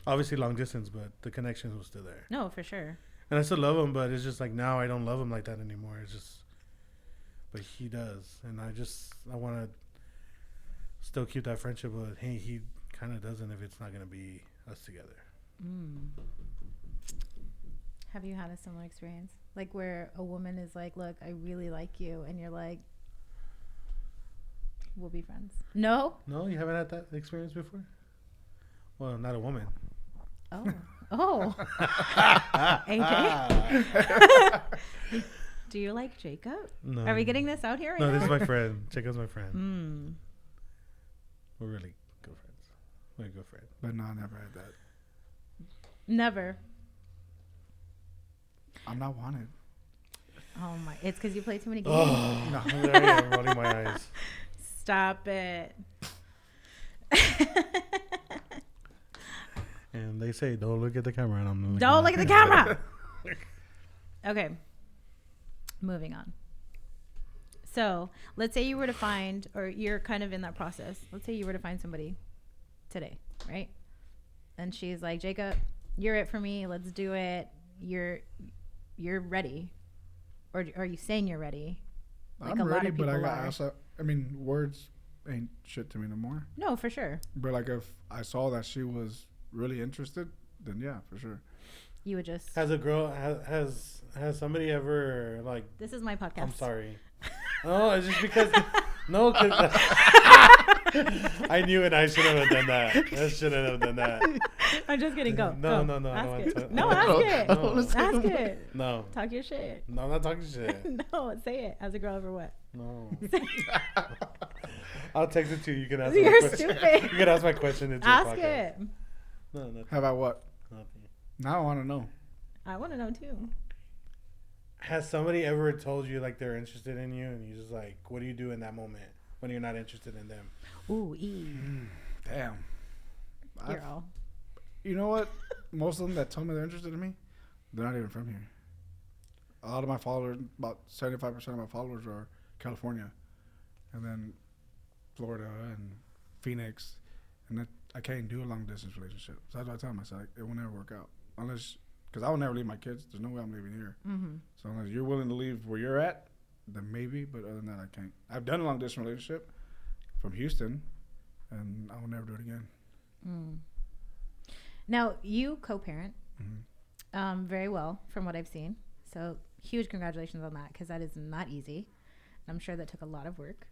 Obviously long distance, but the connection was still there. No, for sure. And I still love him, but it's just like now I don't love him like that anymore. It's just, but he does, and I want to still keep that friendship. But hey, he kind of doesn't if it's not gonna be us together. Have you had a similar experience, like where a woman is like, "Look, I really like you," and you're like, "We'll be friends"? No, you haven't had that experience before. Well, not a woman. Oh, Oh. AJ? Do you like Jacob? No. Are we getting this out here right No, now? this is my friend. Jacob's my friend. Mm. We're really good friends. We're good friends. But no, I never had that. Never. I'm not wanted. Oh my! It's because you play too many games. Oh, no. There I am, rolling my eyes. Stop it. And they say, don't look at the camera. And I'm looking Don't look at the camera. Okay. Moving on. So let's say you were to find, or you're kind of in that process. Let's say you were to find somebody today, right? And she's like, Jacob, you're it for me. Let's do it. You're ready. Or are you saying you're ready? Like I'm a lot ready, of but I people got are. also. I mean, words ain't shit to me no more. No, for sure. But like, if I saw that she was really interested, then yeah, for sure. You would just. Has a girl, has somebody ever, like, This is my podcast. I'm sorry. Oh, it's just because, no, because I knew it. I shouldn't have done that. I shouldn't have done that. I'm just kidding. Go. No, go. no, no. I don't Ask want it. to. No, ask it. No. Ask it. No. Talk your shit. No, I'm not talking shit. No, say it. As a girl over what? No. I'll text it to you. You can ask my You're question. stupid. You can ask my question. It's your Ask podcast. it. No, nothing. How about what? Nothing. Now I want to know. I want to know too. Has somebody ever told you like they're interested in you, and you just like, what do you do in that moment when you're not interested in them? Ooh, E. Damn. Girl. You know what? Most of them that tell me they're interested in me, they're not even from here. A lot of my followers, about 75% of my followers are California, and then Florida and Phoenix, and that I can't do a long distance relationship. So that's what I tell myself, it will never work out unless, because I will never leave my kids. There's no way I'm leaving here. Mm-hmm. So unless you're willing to leave where you're at, then maybe. But other than that, I can't. I've done a long distance relationship from Houston, and I will never do it again. Mm. Now, you co-parent Mm-hmm. very well from what I've seen. So huge congratulations on that, because that is not easy. I'm sure that took a lot of work.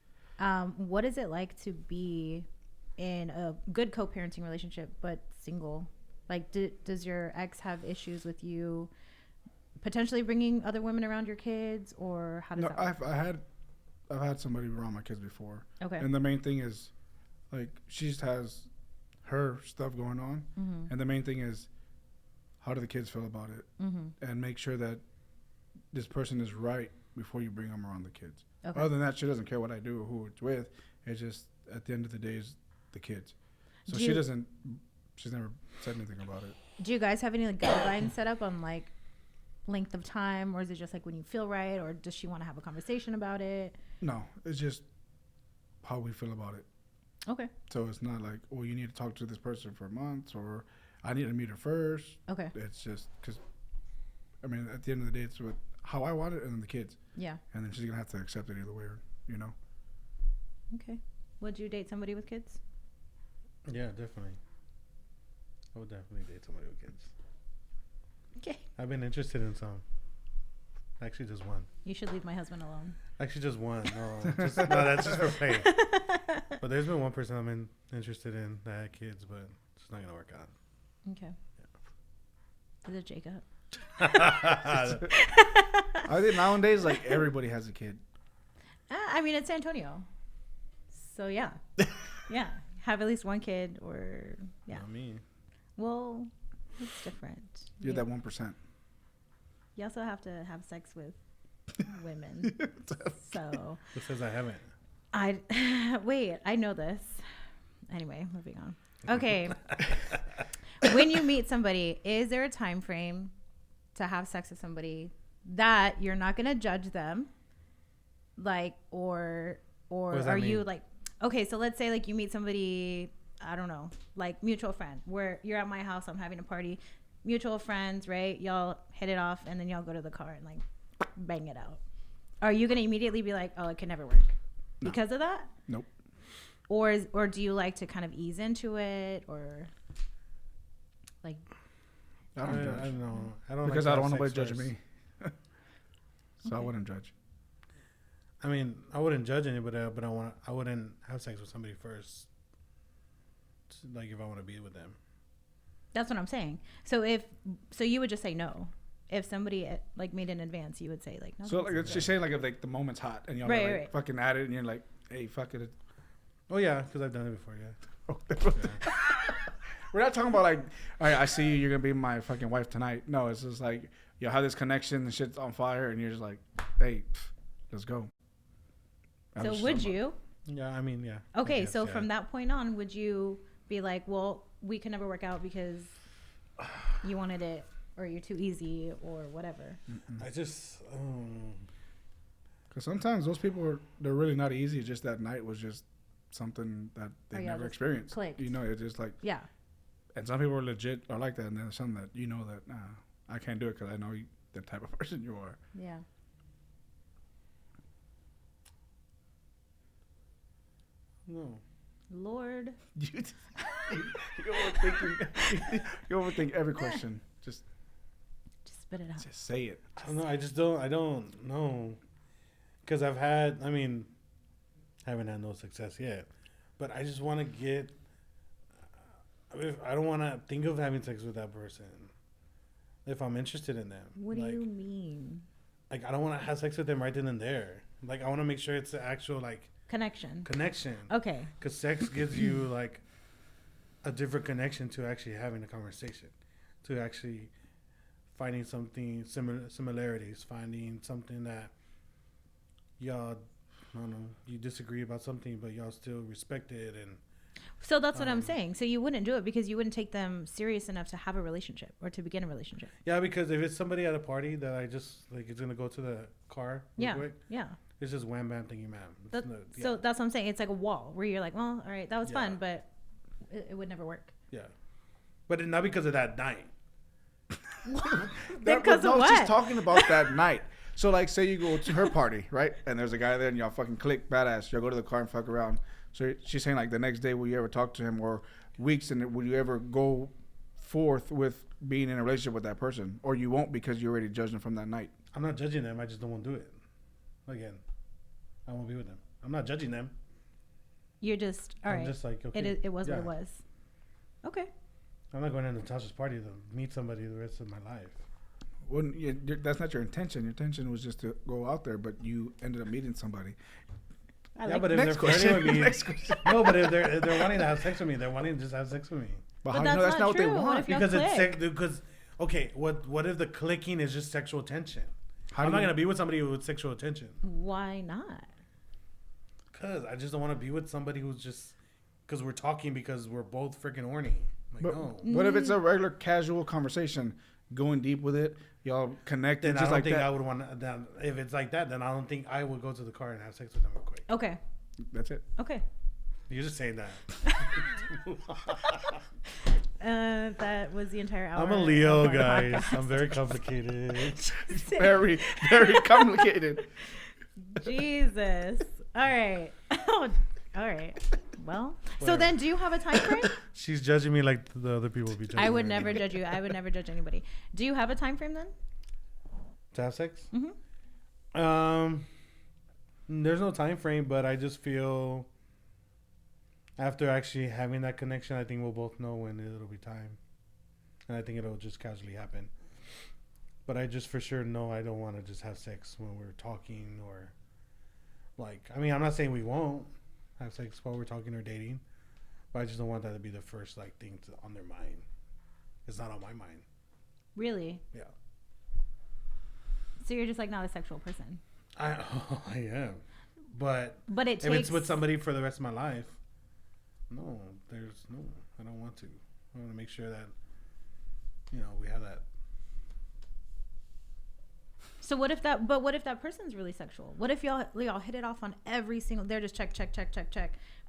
What is it like to be in a good co-parenting relationship but single? Like, does your ex have issues with you potentially bringing other women around your kids, or how does No, that work? I've had somebody around my kids before. Okay. And the main thing is, like, she just has her stuff going on, Mm-hmm. and the main thing is, how do the kids feel about it, Mm-hmm. and make sure that this person is right before you bring them around the kids. Okay. Other than that, she doesn't care what I do or who it's with. It's just at the end of the day is the kids. So Do she you- doesn't. She's never said anything about it. Do you guys have any like guidelines set up on like length of time, or is it just like when you feel right, or does she want to have a conversation about it? No, it's just how we feel about it. Okay. So it's not like, well, you need to talk to this person for months, or I need to meet her first. Okay. It's just because, I mean, at the end of the day, it's what how I want it, and then the kids, Yeah. and then she's gonna have to accept it either way, you know. Okay. Would you date somebody with kids? Yeah, definitely. I would definitely date somebody with kids. Okay. I've been interested in some. Actually, just one. You should leave my husband alone. Actually, just one. No, that's just for play. But there's been one person I'm interested in that had kids, but it's not gonna work out. Okay. Is it Jacob? I think nowadays, like, everybody has a kid. I mean, it's San Antonio. So, yeah. Yeah. Have at least one kid, or, yeah. Not me. Well, it's different. You're that 1%. You also have to have sex with women. So, Who says I haven't? wait, I know this. Anyway, moving on. Okay. When you meet somebody, is there a time frame to have sex with somebody that you're not going to judge them? Like, or are you like, okay, so let's say like you meet somebody, I don't know, like mutual friend, where you're at my house, I'm having a party, mutual friends, right? Y'all hit it off, and then y'all go to the car and like bang it out. Are you going to immediately be like, oh, it can never work No. because of that? Nope. Or do you like to kind of ease into it, or like? I don't judge. I don't know. I don't Because like I to don't want have nobody sex judging first. me. So I Okay. wouldn't judge. I mean, I wouldn't judge anybody, but I wouldn't have sex with somebody first. Like if I want to be with them. That's what I'm saying. So you would just say no. If somebody like made an advance, you would say like no. So like she's saying like if like the moment's hot and y'all are like fucking at it and you're like, hey, fuck it. Oh yeah, because I've done it before. Yeah. Yeah. We're not talking about like, all right, I see you, you're gonna be my fucking wife tonight. No, it's just like you have this connection, the shit's on fire, and you're just like, hey, let's go. So would you? Yeah, I mean, yeah. Okay, so from that point on, would you be like, well, we can never work out because you wanted it, or you're too easy, or whatever? I just, because sometimes those people they're really not easy. Just that night was just something that they never experienced. Clicked. You know, it's just like yeah. And some people are legit are like that, and then some that you know that I can't do it because I know the type of person you are. Yeah. No. Lord. You overthink every question. Just spit it out. Just say it. I don't know. I don't know. Because haven't had no success yet. But I just want to get, I don't want to think of having sex with that person if I'm interested in them. What do you mean? Like, I don't want to have sex with them right then and there. Like, I want to make sure it's the actual, like, Connection. Okay. Because sex gives you, like, a different connection to actually having a conversation, to actually finding something, similarities, finding something that y'all, I don't know, you disagree about something, but y'all still respect it. And so that's what I'm saying. So you wouldn't do it because you wouldn't take them serious enough to have a relationship or to begin a relationship. Yeah, because if it's somebody at a party that I just, like, is going to go to the car real quick. Yeah. It's just wham, bam, thingy, ma'am. So that's what I'm saying. It's like a wall where you're like, well, all right, that was fun, but it would never work. Yeah. But not because of that night. Because of what? She's talking about that night. So, like, say you go to her party, right? And there's a guy there and y'all fucking click, badass. Y'all go to the car and fuck around. So she's saying, like, the next day, will you ever talk to him? Or weeks, and will you ever go forth with being in a relationship with that person? Or you won't because you already judged him from that night? I'm not judging them. I just don't want to do it. Again, I won't be with them. I'm not judging them. You're just, all right. I'm just like, okay. It was what it was. Okay. I'm not going to Natasha's party to meet somebody the rest of my life. That's not your intention. Your intention was just to go out there, but you ended up meeting somebody. But if they're flirting with me, no. But if they're wanting to have sex with me, they're wanting to just have sex with me. But how that's not what they want. Because okay, what if the clicking is just sexual tension? I'm not gonna be with somebody with sexual attention. Why not? Because I just don't want to be with somebody who's just because we're talking because we're both freaking horny. Like, no. What if it's a regular casual conversation, going deep with it, y'all connected? Then just I don't like think that. I would want to. If it's like that, then I don't think I would go to the car and have sex with them real quick. Okay. That's it. Okay. You're just saying that. That was the entire hour. I'm a Leo, guys. I'm very complicated. Very, very complicated. Jesus. All right. All right. Well, so then do you have a time frame? She's judging me like the other people would be judging. I would never judge you. I would never judge anybody. Do you have a time frame then? To have sex? Mm-hmm. There's no time frame, but I just feel after actually having that connection, I think we'll both know when it'll be time. And I think it'll just casually happen. But I just for sure know I don't want to just have sex when we're talking or like, I mean, I'm not saying we won't have sex while we're talking or dating, but I just don't want that to be the first like thing on their mind. It's not on my mind. Really? Yeah. So you're just like not a sexual person. I am, but it if it's with somebody for the rest of my life, no, I don't want to. I want to make sure that, we have that. So what if that person's really sexual? What if y'all hit it off on every single, they're just check,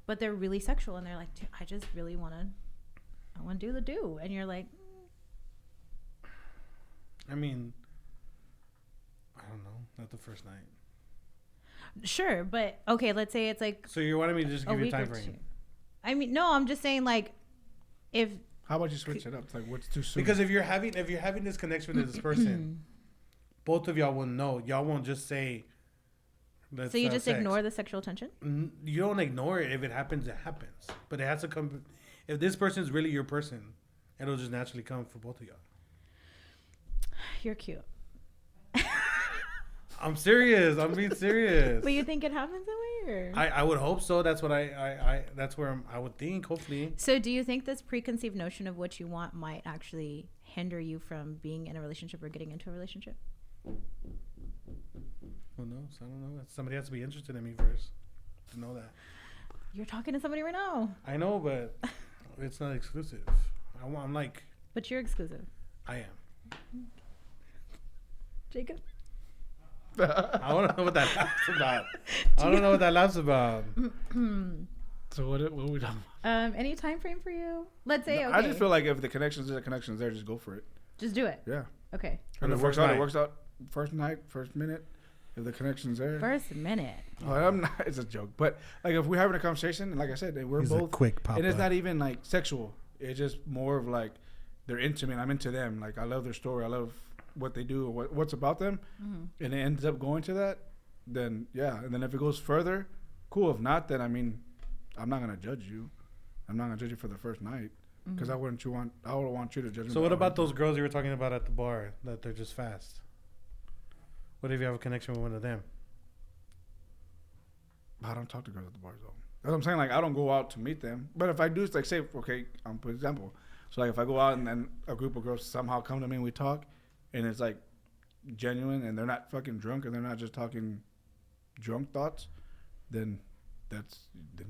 but they're really sexual and they're like, dude, I just really want to do the do. And you're like, I mean, I don't know. Not the first night. Sure, but okay, let's say it's like. So you're wanting me to just give you a time frame? I mean, no, I'm just saying like, if. How about you switch it up? It's like, what's too soon? Because if you're having this connection with this person, both of y'all will know. Y'all won't just say. So you just ignore the sexual tension? You don't ignore it. If it happens, it happens. But it has to come. If this person is really your person, It'll just naturally come for both of y'all. You're cute. I'm serious. I'm being serious. But you think it happens that way, or? I would hope so. That's what I that's where I would think. Hopefully. So, do you think this preconceived notion of what you want might actually hinder you from being in a relationship or getting into a relationship? Who knows? I don't know. Somebody has to be interested in me first to know that. You're talking to somebody right now. I know, but it's not exclusive. I'm like. But you're exclusive. I am. Jacob? I want to know what that laugh's about. I don't know what that laugh's about. So what are we talking about? Any time frame for you? Let's say, okay. I just feel like if the connection's there, just go for it. Just do it. Yeah. Okay. And if it works out, it works out. First night, first minute. If the connection's there. First minute. Oh, I'm not. It's a joke. But like if we're having a conversation, and like I said, we're He's both a quick pop. And it's not even like sexual. It's just more of like they're into me and I'm into them. Like I love their story. I love what they do or what's about them. Mm-hmm. And it ends up going to that, then yeah. And then if it goes further, cool. If not, then I mean, I'm not gonna judge you. I'm not gonna judge you for the first night because I would want you to judge me. So what about those girls you were talking about at the bar that they're just fast? What if you have a connection with one of them? I don't talk to girls at the bars though. That's what I'm saying. Like I don't go out to meet them. But if I do, it's like say, okay, for example, so like if I go out and then a group of girls somehow come to me and we talk, and it's like genuine and they're not fucking drunk and they're not just talking drunk thoughts, then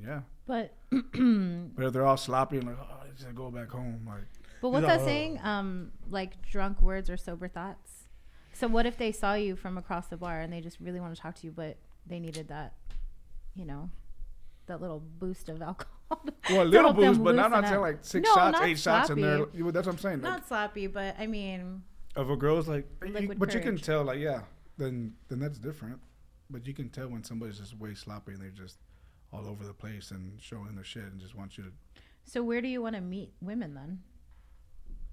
yeah. But but if they're all sloppy and like, oh, I just go back home, like. But what's that saying? Like drunk words or sober thoughts. So what if they saw you from across the bar and they just really want to talk to you, but they needed that, that little boost of alcohol? Well, a little boost, but I'm not saying like 6 shots, 8 shots in there. That's what I'm saying. Not sloppy, but I mean. If a girl's like, but you can courage. tell, like, yeah, then that's different. But you can tell when somebody's just way sloppy and they're just all over the place and showing their shit and just want you to. So where do you want to meet women then?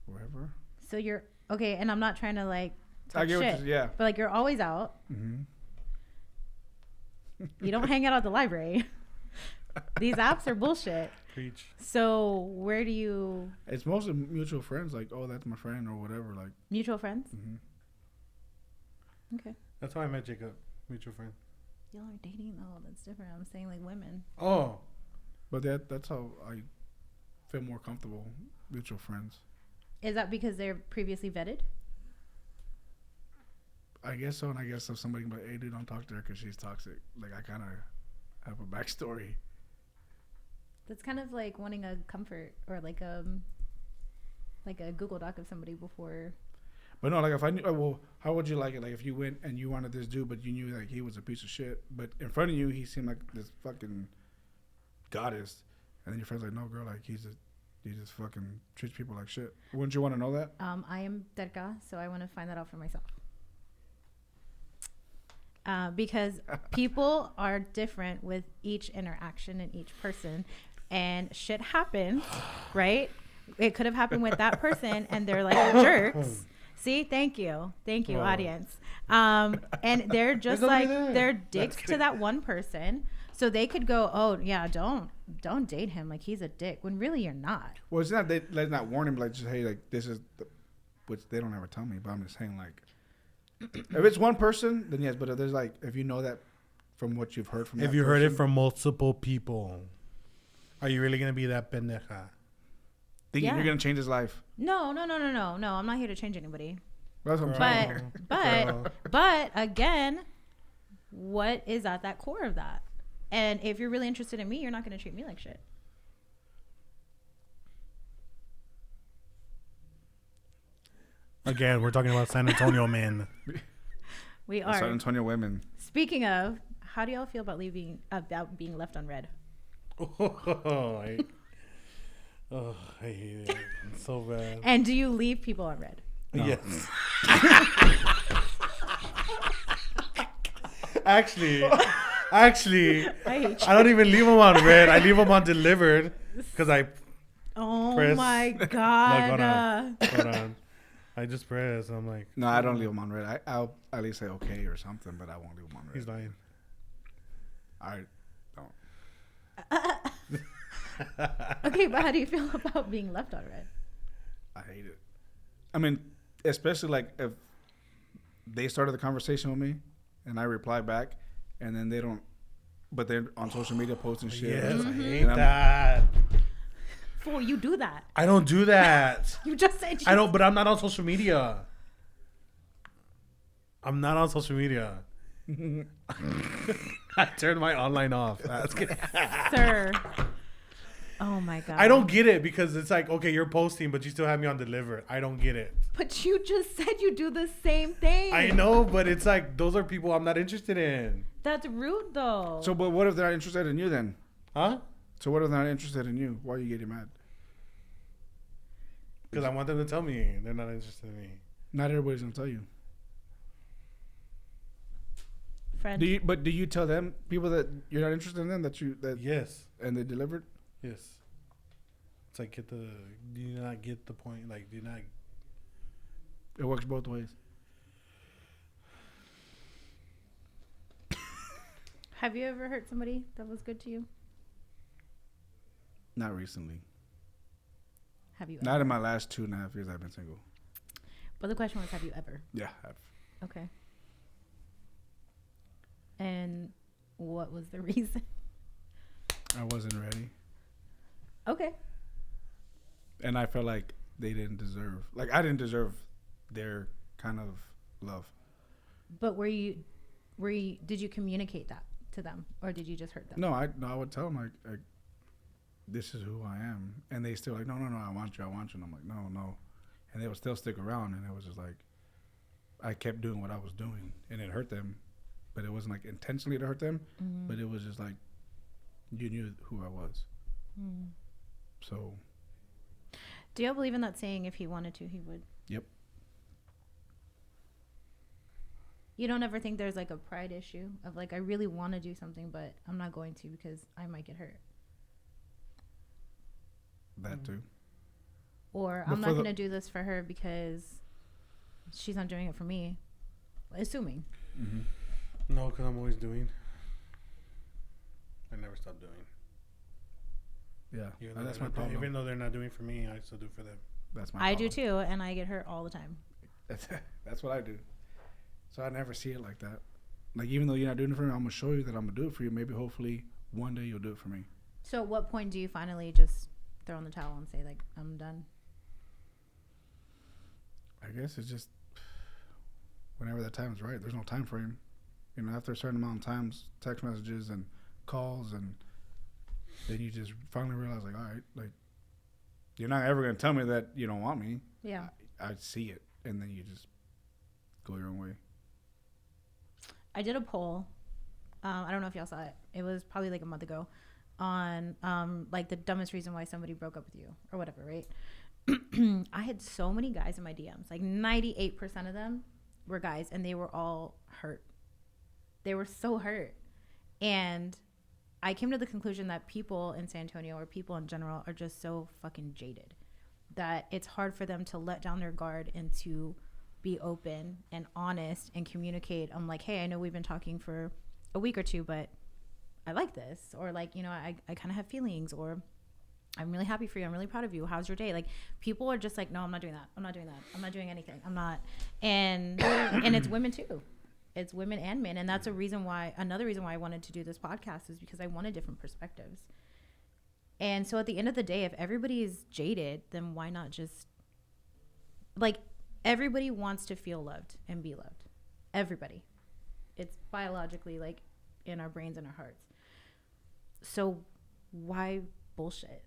Wherever. So you're okay, and I'm not trying to like. Talk I get shit, what yeah. But like you're always out. Mm-hmm. You don't hang out at the library. These apps are bullshit. Preach. So where do you? It's mostly mutual friends. Like, oh, that's my friend or whatever. Like mutual friends. Mm-hmm. Okay. That's how I met Jacob. Mutual friend. Y'all are dating though. That's different. I'm saying like women. Oh. But that's how I feel more comfortable. Mutual friends. Is that because they're previously vetted? I guess so, and I guess if somebody like, hey, dude, don't talk to her because she's toxic. Like, I kind of have a backstory. That's kind of like wanting a comfort or like a Google Doc of somebody before. But no, like if I knew, well, how would you like it? Like if you went and you wanted this dude, but you knew like he was a piece of shit, but in front of you he seemed like this fucking goddess, and then your friend's like, no, girl, like he just fucking treats people like shit. Wouldn't you want to know that? I am Terca, so I want to find that out for myself. Because people are different with each interaction and each person, and shit happens, right? It could have happened with that person, and they're like jerks. See, thank you, audience. And they're just like they're dicks to that one person, so they could go, oh yeah, don't date him, like he's a dick, when really you're not. Well, it's not let's not warn him, like just hey, like this is, which they don't ever tell me, but I'm just saying like. If it's one person, then yes. But if there's like, if you know that from what you've heard from, if you heard it from multiple people, are you really gonna be that pendeja? Thinking you're gonna change his life? No. I'm not here to change anybody. That's what I'm saying. But again, what is at that core of that? And if you're really interested in me, you're not gonna treat me like shit. Again, we're talking about San Antonio men. We are. San Antonio women. Speaking of, how do y'all feel about being left on red? I hate it. It's so bad. And do you leave people on red? No. Yes. Actually, I don't even leave them on red. I leave them on delivered because I. Oh press. my god! Hold on. I just press. I'm like. No, I don't leave them on red. I'll at least say okay or something, but I won't leave them on red. He's lying. I don't. Okay, but how do you feel about being left on red? I hate it. I mean, especially like if they started the conversation with me and I reply back, and then they don't, but they're on social media posting shit. Yes, I hate And that. Fool, you do that. I don't do that. You just said you I don't, but I'm not on social media. I'm not on social media. I turned my online off. That's kidding. Sir. Oh my god. I don't get it because it's like, okay, you're posting, but you still have me on deliver. I don't get it. But you just said you do the same thing. I know, but it's like those are people I'm not interested in. That's rude though. So, but what if they're not interested in you then? Huh? So what if they're not interested in you? Why are you getting mad? Because I want them to tell me they're not interested in me. Not everybody's gonna tell you. Friend. Do you tell them, people, that you're not interested in them, that Yes. and they delivered? Yes. It's like do you not get the point? Like, do you not? It works both ways. Have you ever hurt somebody that was good to you? Not recently. Have you? Not ever? in my last 2.5 years I've been single. But the question was, have you ever? Yeah, I've. Okay. And what was the reason? I wasn't ready. Okay. And I felt like they didn't deserve, like I didn't deserve their kind of love. But did you communicate that to them, or did you just hurt them? No, I would tell them like this is who I am, and they still like, no, I want you, and I'm like, no, and they would still stick around, and it was just like I kept doing what I was doing, and it hurt them, but it wasn't like intentionally to hurt them, but it was just like you knew who I was. So, do you believe in that saying, if he wanted to, he would? Yep. You don't ever think there's like a pride issue of like, I really want to do something, but I'm not going to because I might get hurt. That too. Or But I'm not going to do this for her because she's not doing it for me. Assuming. No, because I'm always doing. I never stop doing. Yeah, Even that's my problem. Even though they're not doing for me, I still do for them. That's my I problem. do too, and I get hurt all the time. That's what I do. So I never see it like that. Like, even though you're not doing it for me, I'm gonna show you that I'm gonna do it for you. Maybe, hopefully, one day you'll do it for me. So at what point do you finally just throw in the towel and say, like, I'm done? I guess it's just whenever that time is right. There's no time frame. You know, after a certain amount of times, text messages and calls, and then you just finally realize, like, all right, like, you're not ever gonna tell me that you don't want me. Yeah. I see it, and then you just go your own way. I did a poll. I don't know if y'all saw it. It was probably like a month ago on like the dumbest reason why somebody broke up with you or whatever, right? I had so many guys in my DMs. Like 98% of them were guys, and they were all hurt. They were so hurt. And I came to the conclusion that people in San Antonio, or people in general, are just so fucking jaded that it's hard for them to let down their guard and to be open and honest and communicate. I'm like, hey, I know we've been talking for a week or two, but I like this, or like, you know, I kind of have feelings, or I'm really happy for you, I'm really proud of you, how's your day? Like, people are just like, no, I'm not doing that, I'm not doing anything, I'm not. And and it's women too, it's women and men. And that's another reason why I wanted to do this podcast, is because I wanted different perspectives. And so at the end of the day, if everybody is jaded, then why not just, like, everybody wants to feel loved and be loved. Everybody. It's biologically, like, in our brains and our hearts. So why bullshit?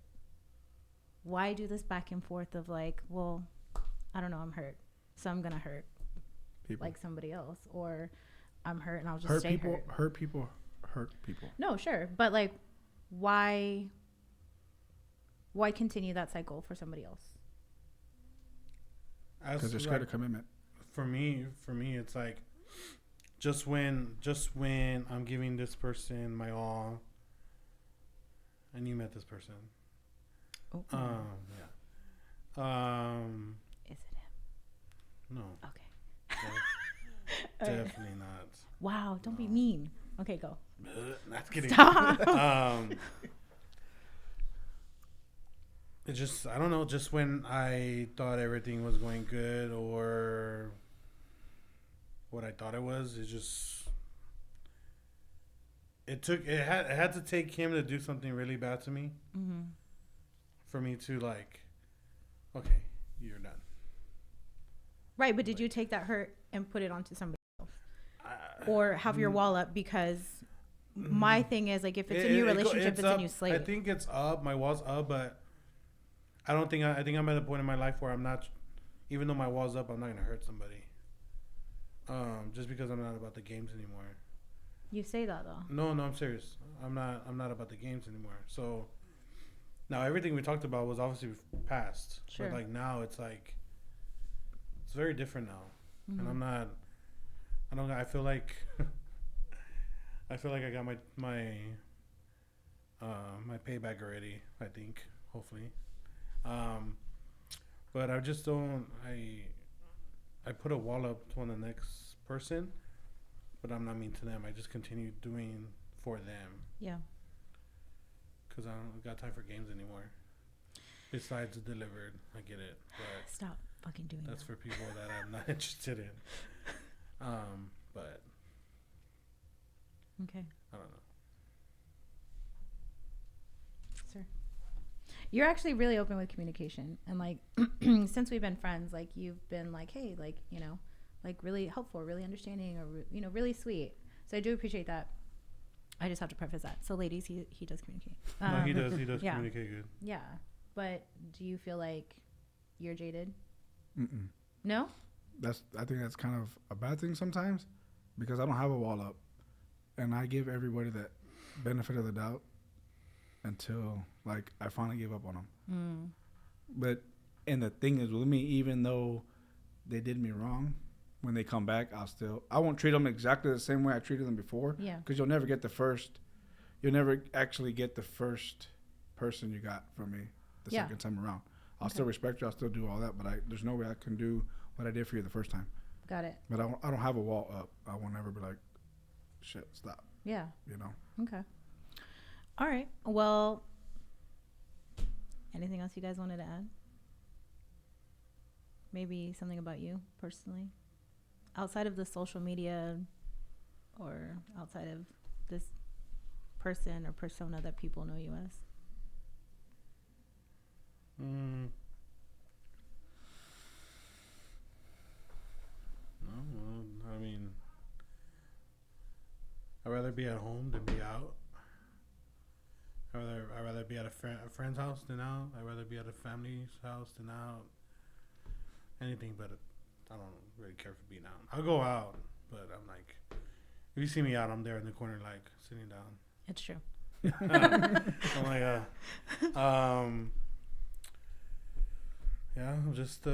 Why do this back and forth of like, well, I don't know, I'm hurt, so I'm gonna hurt people like somebody else, or I'm hurt and I'll just stay hurt. Hurt people. No, sure, but like, why continue that cycle for somebody else? Because they're scared of commitment. For me, it's like just when I'm giving this person my all, and you met this person. Oh. Yeah. Is it him? No. Okay. Definitely not. Wow, don't be mean. Okay, go. Not kidding. Stop. It just, I don't know, just when I thought everything was going good or what I thought it was, it had to take him to do something really bad to me Mm-hmm. for me to like, okay, you're done. Right, but did you take that hurt and put it onto somebody else, or have your wall up? Because my thing is like, if it's a new relationship, it's a new slate. I think it's up. My wall's up, but I don't think I think I'm at a point in my life where I'm not, even though my wall's up, I'm not gonna hurt somebody. Just because I'm not about the games anymore. You say that though. No, I'm serious. I'm not about the games anymore. So now everything we talked about was obviously past. Sure. But like now it's like it's very different now. Mm-hmm. And I feel like I got my my payback already, I think, hopefully. But I just don't I put a wall up on the next person, but I'm not mean to them. I just continue doing for them. Yeah. Because I don't got time for games anymore. Besides the delivered, I get it. But Stop fucking doing that's that. for people that I'm not interested in. But Okay. I don't know. Sir. You're actually really open with communication, and like since we've been friends, like you've been like, hey, like, you know, like really helpful, really understanding, or you know, really sweet. So I do appreciate that. I just have to preface that. So ladies, he does communicate. No, he does yeah. communicate good. Yeah, but do you feel like you're jaded? Mm-mm. No. I think that's kind of a bad thing sometimes, because I don't have a wall up, and I give everybody that benefit of the doubt until like I finally give up on them. Mm. But and the thing is with me, even though they did me wrong, when they come back, I won't treat them exactly the same way I treated them before. Yeah. Because you'll never actually get the first person you got from me the second time around. I'll still respect you. I'll still do all that, but there's no way I can do what I did for you the first time. Got it. But I don't have a wall up. I won't ever be like, shit, stop. Yeah. You know. Okay. All right. Well, anything else you guys wanted to add? Maybe something about you personally, outside of the social media, or outside of this person or persona that people know you as. No, well, I mean, I'd rather be at home than be out. I'd rather be at a friend's house than out. I'd rather be at a family's house than out. Anything but I don't really care for being out. I'll go out, but I'm like, if you see me out, I'm there in the corner, like sitting down. It's true. I'm like, yeah, just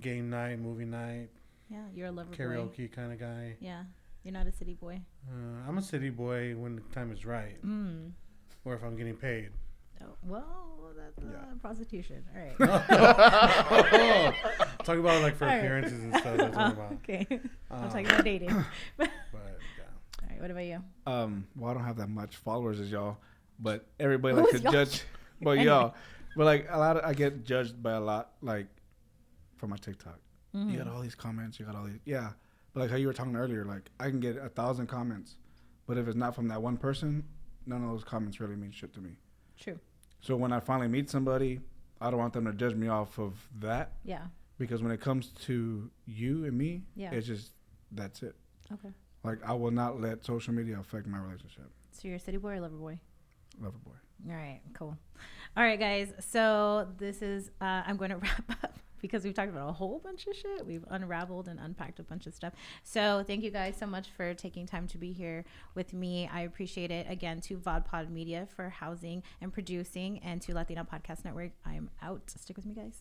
game night, movie night, Yeah, you're a lover boy. karaoke kind of guy. Yeah, you're not a city boy. I'm a city boy when the time is right, or if I'm getting paid. Oh, well, that's prostitution. All right. Talk about like for appearances and stuff. That's what I'm about. Okay. I'm talking about dating. But yeah. All right. What about you? Well, I don't have that much followers as y'all, but everybody Who's likes to y'all? judge. Well, Anyway. y'all, but like I get judged by a lot, like from my TikTok. You got all these comments. You got all these, yeah. But like how you were talking earlier, like I can get 1,000 comments, but if it's not from that one person, none of those comments really mean shit to me. True. So when I finally meet somebody, I don't want them to judge me off of that. Yeah. Because when it comes to you and me, Yeah. it's just, that's it. Okay. Like, I will not let social media affect my relationship. So you're a city boy or lover boy? Lover boy. All right, cool. All right, guys. So this is, I'm going to wrap up because we've talked about a whole bunch of shit. We've unraveled and unpacked a bunch of stuff. So thank you guys so much for taking time to be here with me. I appreciate it. Again, to VodPod Media for housing and producing, and to Latina Podcast Network. I'm out. Stick with me, guys.